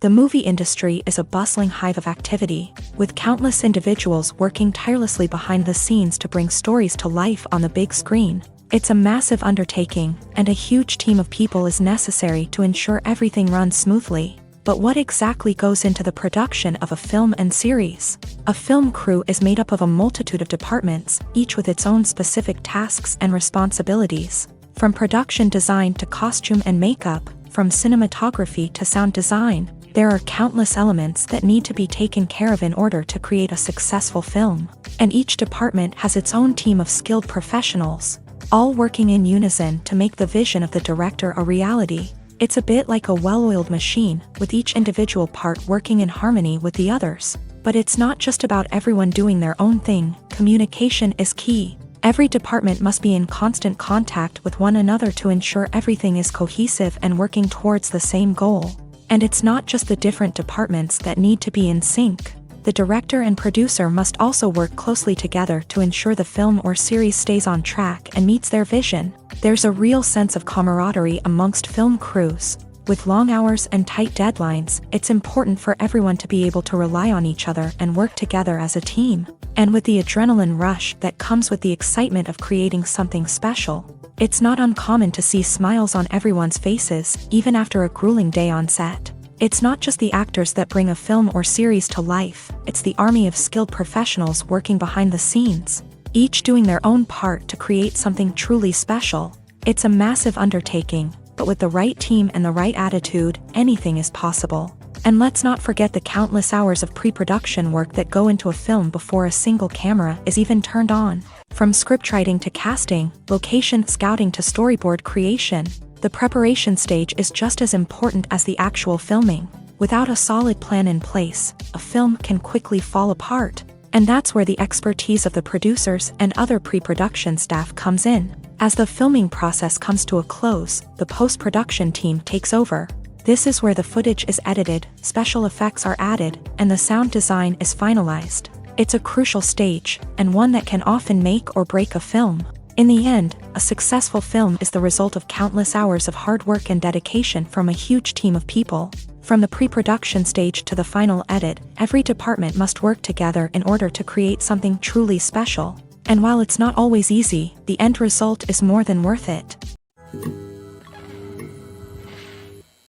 The movie industry is a bustling hive of activity, with countless individuals working tirelessly behind the scenes to bring stories to life on the big screen. It's a massive undertaking, and a huge team of people is necessary to ensure everything runs smoothly. But what exactly goes into the production of a film and series? A film crew is made up of a multitude of departments, each with its own specific tasks and responsibilities. From production design to costume and makeup, from cinematography to sound design, there are countless elements that need to be taken care of in order to create a successful film. And each department has its own team of skilled professionals, all working in unison to make the vision of the director a reality. It's a bit like a well-oiled machine, with each individual part working in harmony with the others. But it's not just about everyone doing their own thing. Communication is key. Every department must be in constant contact with one another to ensure everything is cohesive and working towards the same goal. And it's not just the different departments that need to be in sync. The director and producer must also work closely together to ensure the film or series stays on track and meets their vision. There's a real sense of camaraderie amongst film crews. With long hours and tight deadlines, it's important for everyone to be able to rely on each other and work together as a team. And with the adrenaline rush that comes with the excitement of creating something special, it's not uncommon to see smiles on everyone's faces, even after a grueling day on set. It's not just the actors that bring a film or series to life, it's the army of skilled professionals working behind the scenes, each doing their own part to create something truly special. It's a massive undertaking, but with the right team and the right attitude, anything is possible. And let's not forget the countless hours of pre-production work that go into a film before a single camera is even turned on. From scriptwriting to casting, location scouting to storyboard creation, the preparation stage is just as important as the actual filming. Without a solid plan in place, a film can quickly fall apart. And that's where the expertise of the producers and other pre-production staff comes in. As the filming process comes to a close, the post-production team takes over. This is where the footage is edited, special effects are added, and the sound design is finalized. It's a crucial stage, and one that can often make or break a film. In the end, a successful film is the result of countless hours of hard work and dedication from a huge team of people. From the pre-production stage to the final edit, every department must work together in order to create something truly special. And while it's not always easy, the end result is more than worth it.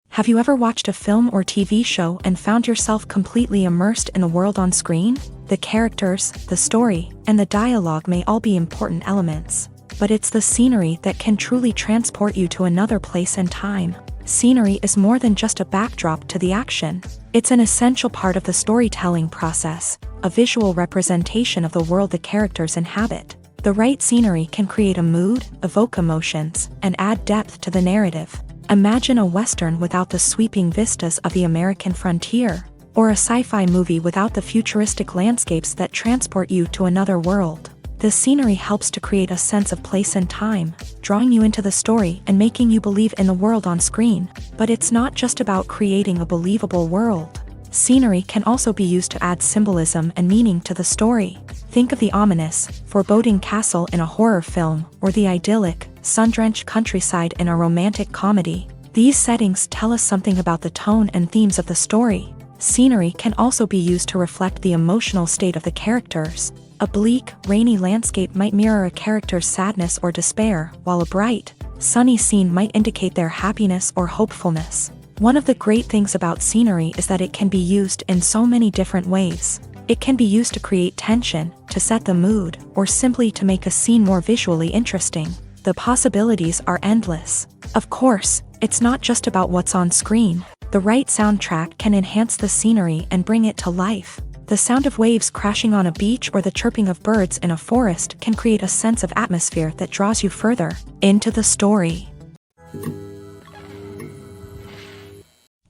Have you ever watched a film or TV show and found yourself completely immersed in the world on screen? The characters, the story, and the dialogue may all be important elements, but it's the scenery that can truly transport you to another place and time. Scenery is more than just a backdrop to the action. It's an essential part of the storytelling process, a visual representation of the world the characters inhabit. The right scenery can create a mood, evoke emotions, and add depth to the narrative. Imagine a Western without the sweeping vistas of the American frontier, or a sci-fi movie without the futuristic landscapes that transport you to another world. The scenery helps to create a sense of place and time, drawing you into the story and making you believe in the world on screen. But it's not just about creating a believable world. Scenery can also be used to add symbolism and meaning to the story. Think of the ominous, foreboding castle in a horror film, or the idyllic, sun-drenched countryside in a romantic comedy. These settings tell us something about the tone and themes of the story. Scenery can also be used to reflect the emotional state of the characters. A bleak, rainy landscape might mirror a character's sadness or despair, while a bright, sunny scene might indicate their happiness or hopefulness. One of the great things about scenery is that it can be used in so many different ways. It can be used to create tension, to set the mood, or simply to make a scene more visually interesting. The possibilities are endless. Of course, it's not just about what's on screen. The right soundtrack can enhance the scenery and bring it to life. The sound of waves crashing on a beach or the chirping of birds in a forest can create a sense of atmosphere that draws you further into the story.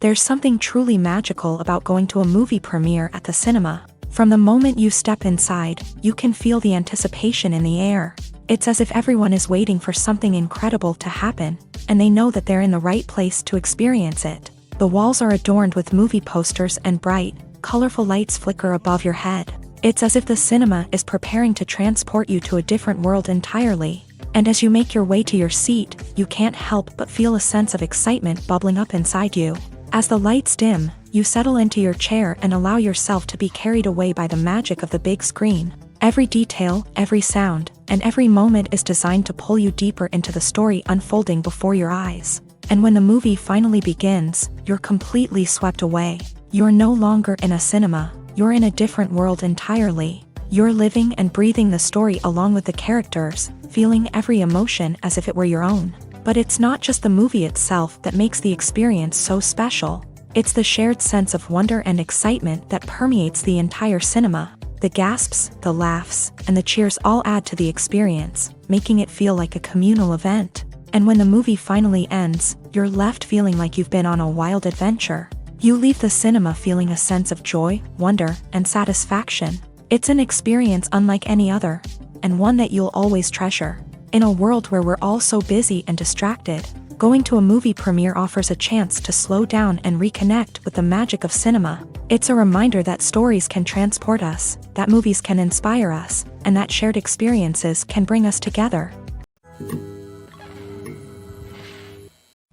There's something truly magical about going to a movie premiere at the cinema. From the moment you step inside, you can feel the anticipation in the air. It's as if everyone is waiting for something incredible to happen, and they know that they're in the right place to experience it. The walls are adorned with movie posters and bright, colorful lights flicker above your head. It's as if the cinema is preparing to transport you to a different world entirely. And as you make your way to your seat, you can't help but feel a sense of excitement bubbling up inside you. As the lights dim, you settle into your chair and allow yourself to be carried away by the magic of the big screen. Every detail, every sound, and every moment is designed to pull you deeper into the story unfolding before your eyes. And when the movie finally begins, you're completely swept away. You're no longer in a cinema, you're in a different world entirely. You're living and breathing the story along with the characters, feeling every emotion as if it were your own. But it's not just the movie itself that makes the experience so special. It's the shared sense of wonder and excitement that permeates the entire cinema. The gasps, the laughs, and the cheers all add to the experience, making it feel like a communal event. And when the movie finally ends, you're left feeling like you've been on a wild adventure. You leave the cinema feeling a sense of joy, wonder, and satisfaction. It's an experience unlike any other, and one that you'll always treasure. In a world where we're all so busy and distracted, going to a movie premiere offers a chance to slow down and reconnect with the magic of cinema. It's a reminder that stories can transport us, that movies can inspire us, and that shared experiences can bring us together.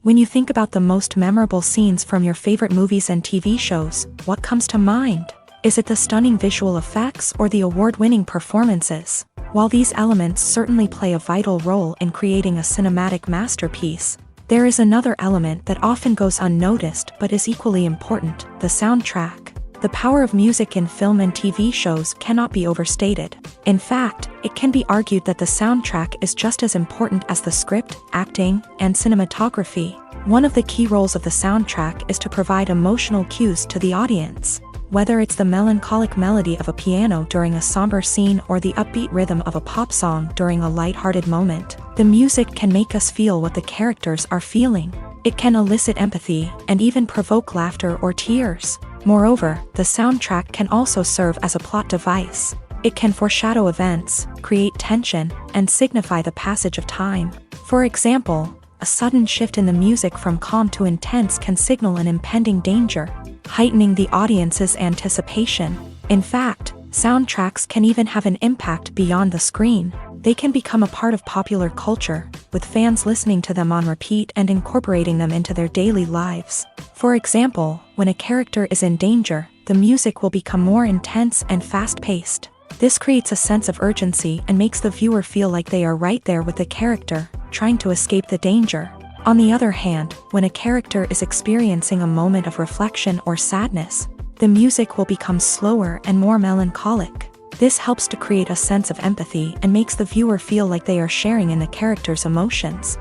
When you think about the most memorable scenes from your favorite movies and TV shows, what comes to mind? Is it the stunning visual effects or the award-winning performances? While these elements certainly play a vital role in creating a cinematic masterpiece, There is another element that often goes unnoticed but is equally important: the soundtrack. The power of music in film and TV shows cannot be overstated. In fact, it can be argued that the soundtrack is just as important as the script, acting, and cinematography. One of the key roles of the soundtrack is to provide emotional cues to the audience. Whether it's the melancholic melody of a piano during a somber scene or the upbeat rhythm of a pop song during a light-hearted moment, the music can make us feel what the characters are feeling. It can elicit empathy and even provoke laughter or tears. Moreover, the soundtrack can also serve as a plot device. It can foreshadow events, create tension, and signify the passage of time. For example, a sudden shift in the music from calm to intense can signal an impending danger, heightening the audience's anticipation. In fact, soundtracks can even have an impact beyond the screen. They can become a part of popular culture, with fans listening to them on repeat and incorporating them into their daily lives. For example, when a character is in danger, the music will become more intense and fast-paced. This creates a sense of urgency and makes the viewer feel like they are right there with the character, trying to escape the danger. On the other hand, when a character is experiencing a moment of reflection or sadness, the music will become slower and more melancholic. This helps to create a sense of empathy and makes the viewer feel like they are sharing in the character's emotions.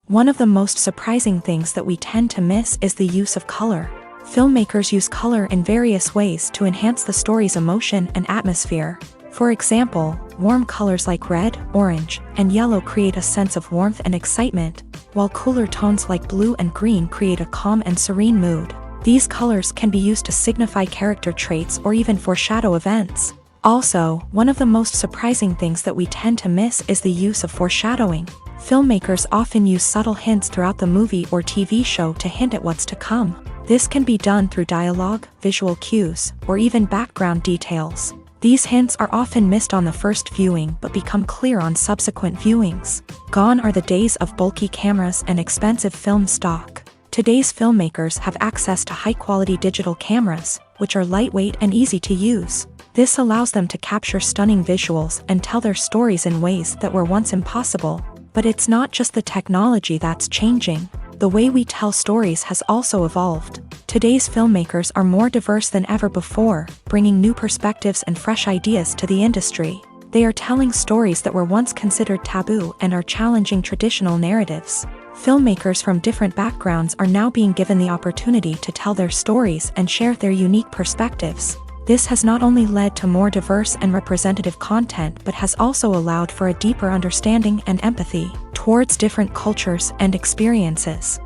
One of the most surprising things that we tend to miss is the use of color. Filmmakers use color in various ways to enhance the story's emotion and atmosphere. For example, warm colors like red, orange, and yellow create a sense of warmth and excitement, while cooler tones like blue and green create a calm and serene mood. These colors can be used to signify character traits or even foreshadow events. Also, one of the most surprising things that we tend to miss is the use of foreshadowing. Filmmakers often use subtle hints throughout the movie or TV show to hint at what's to come. This can be done through dialogue, visual cues, or even background details. These hints are often missed on the first viewing but become clear on subsequent viewings. Gone are the days of bulky cameras and expensive film stock. Today's filmmakers have access to high-quality digital cameras, which are lightweight and easy to use. This allows them to capture stunning visuals and tell their stories in ways that were once impossible. But it's not just the technology that's changing. The way we tell stories has also evolved. Today's filmmakers are more diverse than ever before, bringing new perspectives and fresh ideas to the industry. They are telling stories that were once considered taboo and are challenging traditional narratives. Filmmakers from different backgrounds are now being given the opportunity to tell their stories and share their unique perspectives. This has not only led to more diverse and representative content but has also allowed for a deeper understanding and empathy towards different cultures and experiences.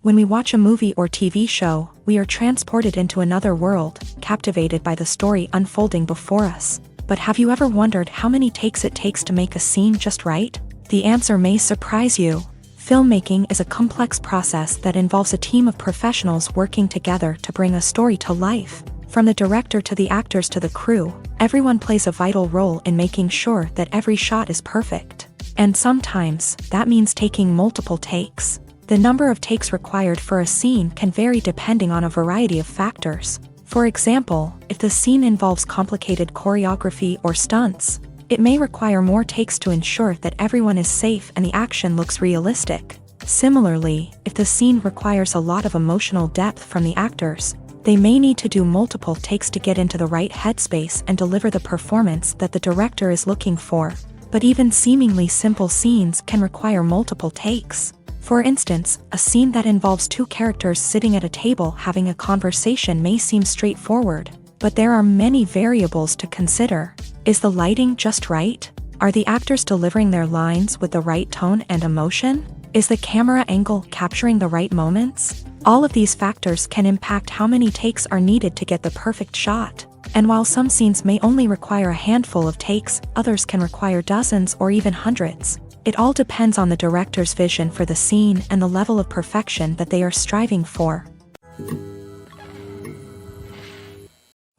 When we watch a movie or TV show, we are transported into another world, captivated by the story unfolding before us. But have you ever wondered how many takes it takes to make a scene just right? The answer may surprise you. Filmmaking is a complex process that involves a team of professionals working together to bring a story to life. From the director to the actors to the crew, everyone plays a vital role in making sure that every shot is perfect. And sometimes, that means taking multiple takes. The number of takes required for a scene can vary depending on a variety of factors. For example, if the scene involves complicated choreography or stunts, it may require more takes to ensure that everyone is safe and the action looks realistic. Similarly, if the scene requires a lot of emotional depth from the actors, they may need to do multiple takes to get into the right headspace and deliver the performance that the director is looking for. But even seemingly simple scenes can require multiple takes. For instance, a scene that involves two characters sitting at a table having a conversation may seem straightforward, but there are many variables to consider. Is the lighting just right? Are the actors delivering their lines with the right tone and emotion? Is the camera angle capturing the right moments? All of these factors can impact how many takes are needed to get the perfect shot. And while some scenes may only require a handful of takes, others can require dozens or even hundreds. It all depends on the director's vision for the scene and the level of perfection that they are striving for.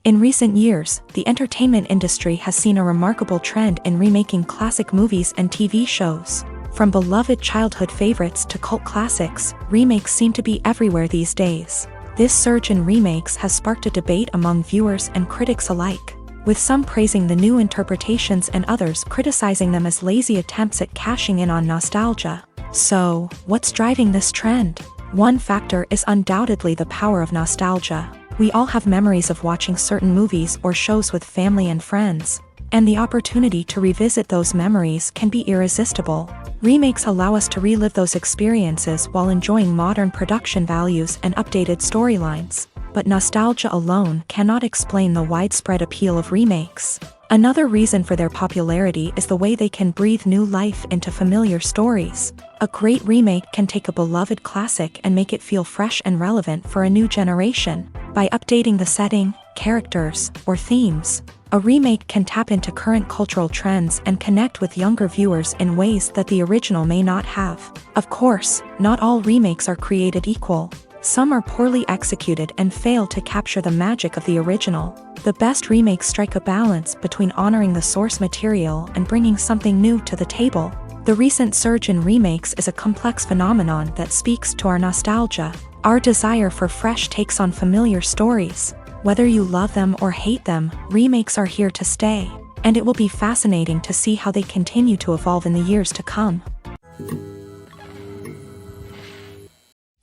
In recent years, the entertainment industry has seen a remarkable trend in remaking classic movies and TV shows. From beloved childhood favorites to cult classics, remakes seem to be everywhere these days. This surge in remakes has sparked a debate among viewers and critics alike. with some praising the new interpretations and others criticizing them as lazy attempts at cashing in on nostalgia. So, what's driving this trend? One factor is undoubtedly the power of nostalgia. We all have memories of watching certain movies or shows with family and friends, and the opportunity to revisit those memories can be irresistible. Remakes allow us to relive those experiences while enjoying modern production values and updated storylines. But nostalgia alone cannot explain the widespread appeal of remakes. Another reason for their popularity is the way they can breathe new life into familiar stories. A great remake can take a beloved classic and make it feel fresh and relevant for a new generation. By updating the setting, characters, or themes, a remake can tap into current cultural trends and connect with younger viewers in ways that the original may not have. Of course, not all remakes are created equal. Some are poorly executed and fail to capture the magic of the original. The best remakes strike a balance between honoring the source material and bringing something new to the table. The recent surge in remakes is a complex phenomenon that speaks to our nostalgia, our desire for fresh takes on familiar stories. Whether you love them or hate them, remakes are here to stay, and it will be fascinating to see how they continue to evolve in the years to come.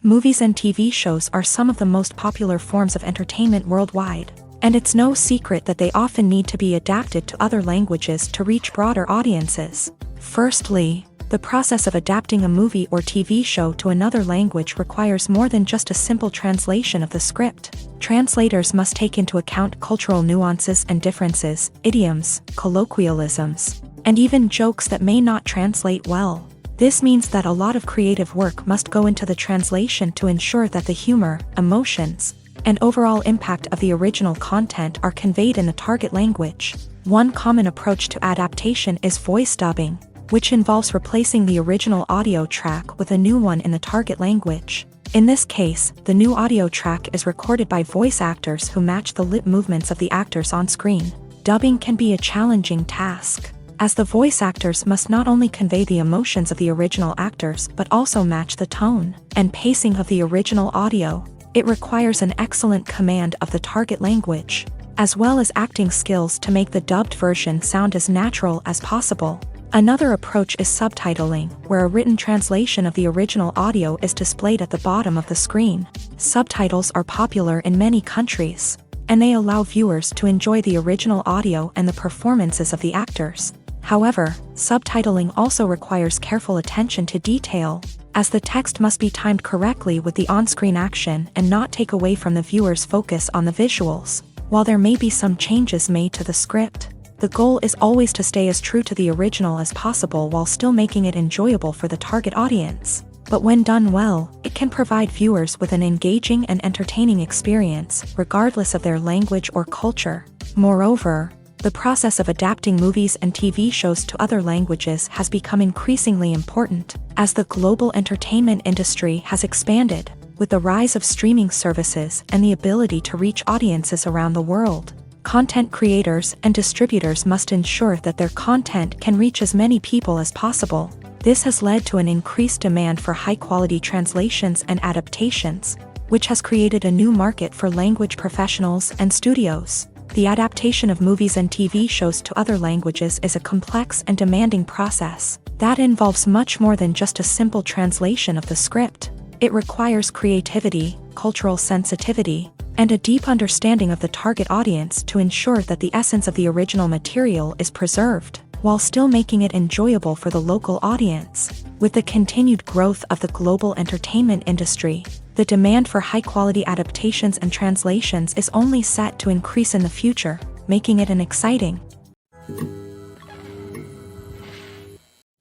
Movies and TV shows are some of the most popular forms of entertainment worldwide, and it's no secret that they often need to be adapted to other languages to reach broader audiences. Firstly, the process of adapting a movie or TV show to another language requires more than just a simple translation of the script. Translators must take into account cultural nuances and differences, idioms, colloquialisms, and even jokes that may not translate well. This means that a lot of creative work must go into the translation to ensure that the humor, emotions, and overall impact of the original content are conveyed in the target language. One common approach to adaptation is voice dubbing, which involves replacing the original audio track with a new one in the target language. In this case, the new audio track is recorded by voice actors who match the lip movements of the actors on screen. Dubbing can be a challenging task, as the voice actors must not only convey the emotions of the original actors but also match the tone and pacing of the original audio. It requires an excellent command of the target language, as well as acting skills to make the dubbed version sound as natural as possible. Another approach is subtitling, where a written translation of the original audio is displayed at the bottom of the screen. Subtitles are popular in many countries, and they allow viewers to enjoy the original audio and the performances of the actors. However, subtitling also requires careful attention to detail, as the text must be timed correctly with the on-screen action and not take away from the viewer's focus on the visuals. While there may be some changes made to the script, the goal is always to stay as true to the original as possible while still making it enjoyable for the target audience. But when done well, it can provide viewers with an engaging and entertaining experience, regardless of their language or culture. Moreover, the process of adapting movies and TV shows to other languages has become increasingly important, as the global entertainment industry has expanded, with the rise of streaming services and the ability to reach audiences around the world. Content creators and distributors must ensure that their content can reach as many people as possible. This has led to an increased demand for high-quality translations and adaptations, which has created a new market for language professionals and studios. The adaptation of movies and TV shows to other languages is a complex and demanding process that involves much more than just a simple translation of the script. It requires creativity, cultural sensitivity, and a deep understanding of the target audience to ensure that the essence of the original material is preserved, while still making it enjoyable for the local audience. With the continued growth of the global entertainment industry, the demand for high-quality adaptations and translations is only set to increase in the future, making it an exciting.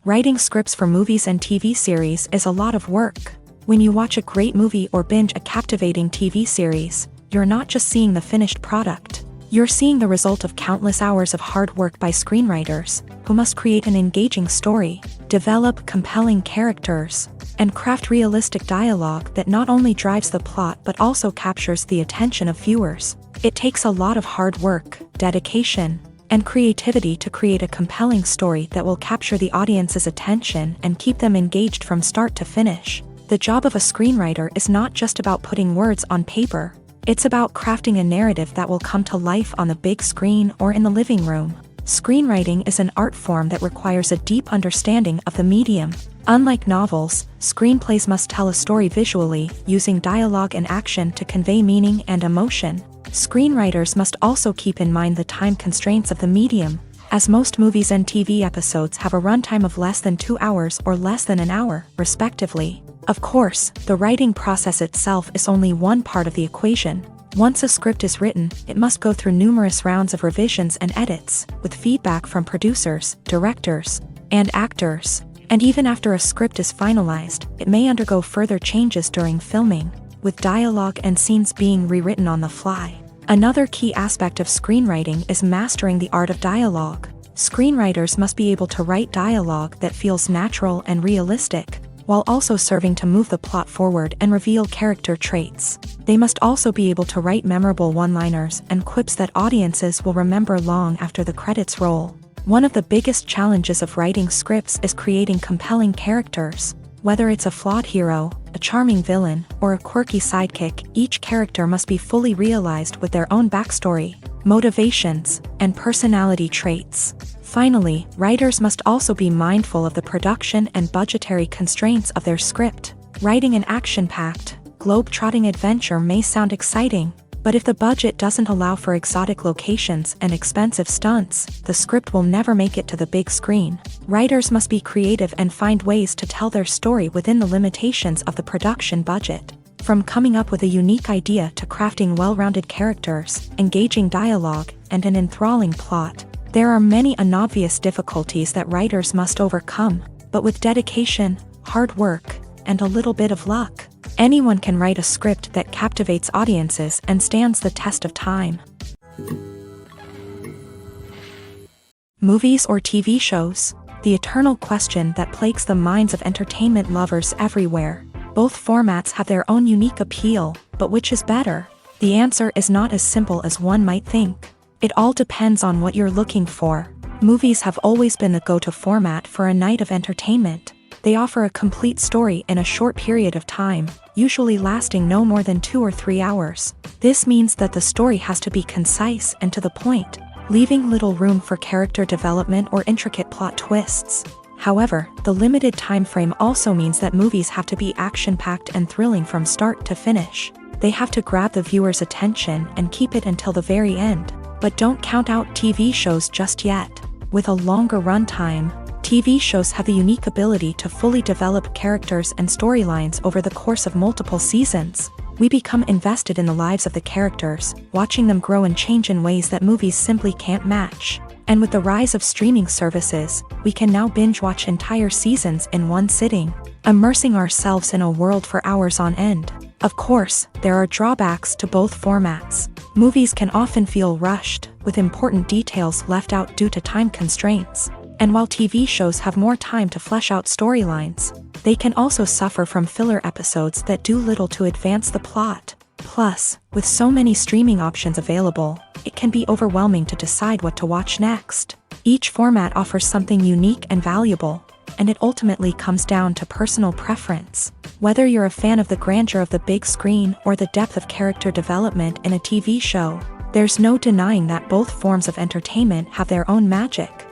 Writing scripts for movies and TV series is a lot of work. When you watch a great movie or binge a captivating TV series, you're not just seeing the finished product. You're seeing the result of countless hours of hard work by screenwriters, who must create an engaging story, develop compelling characters, and craft realistic dialogue that not only drives the plot but also captures the attention of viewers. It takes a lot of hard work, dedication, and creativity to create a compelling story that will capture the audience's attention and keep them engaged from start to finish. The job of a screenwriter is not just about putting words on paper. It's about crafting a narrative that will come to life on the big screen or in the living room. Screenwriting is an art form that requires a deep understanding of the medium. Unlike novels, screenplays must tell a story visually, using dialogue and action to convey meaning and emotion. Screenwriters must also keep in mind the time constraints of the medium, as most movies and TV episodes have a runtime of less than 2 hours or less than an hour, respectively. Of course, the writing process itself is only one part of the equation. Once a script is written, it must go through numerous rounds of revisions and edits, with feedback from producers, directors, and actors. And even after a script is finalized, it may undergo further changes during filming, with dialogue and scenes being rewritten on the fly. Another key aspect of screenwriting is mastering the art of dialogue. Screenwriters must be able to write dialogue that feels natural and realistic, while also serving to move the plot forward and reveal character traits. They must also be able to write memorable one-liners and quips that audiences will remember long after the credits roll. One of the biggest challenges of writing scripts is creating compelling characters. Whether it's a flawed hero, a charming villain, or a quirky sidekick, each character must be fully realized with their own backstory, motivations, and personality traits. Finally, writers must also be mindful of the production and budgetary constraints of their script. Writing an action-packed, globe-trotting adventure may sound exciting, but if the budget doesn't allow for exotic locations and expensive stunts, the script will never make it to the big screen. Writers must be creative and find ways to tell their story within the limitations of the production budget. From coming up with a unique idea to crafting well-rounded characters, engaging dialogue, and an enthralling plot, there are many unobvious difficulties that writers must overcome, but with dedication, hard work, and a little bit of luck, anyone can write a script that captivates audiences and stands the test of time. Movies or TV shows? The eternal question that plagues the minds of entertainment lovers everywhere. Both formats have their own unique appeal, but which is better? The answer is not as simple as one might think. It all depends on what you're looking for. Movies have always been the go-to format for a night of entertainment. They offer a complete story in a short period of time, usually lasting no more than 2 or 3 hours. This means that the story has to be concise and to the point, leaving little room for character development or intricate plot twists. However, the limited time frame also means that movies have to be action-packed and thrilling from start to finish. They have to grab the viewer's attention and keep it until the very end. But don't count out TV shows just yet. With a longer runtime, TV shows have the unique ability to fully develop characters and storylines over the course of multiple seasons. We become invested in the lives of the characters, watching them grow and change in ways that movies simply can't match. And with the rise of streaming services, we can now binge-watch entire seasons in one sitting, immersing ourselves in a world for hours on end. Of course, there are drawbacks to both formats. Movies can often feel rushed, with important details left out due to time constraints. And while TV shows have more time to flesh out storylines, they can also suffer from filler episodes that do little to advance the plot. Plus, with so many streaming options available, it can be overwhelming to decide what to watch next. Each format offers something unique and valuable, and it ultimately comes down to personal preference. Whether you're a fan of the grandeur of the big screen or the depth of character development in a TV show, there's no denying that both forms of entertainment have their own magic.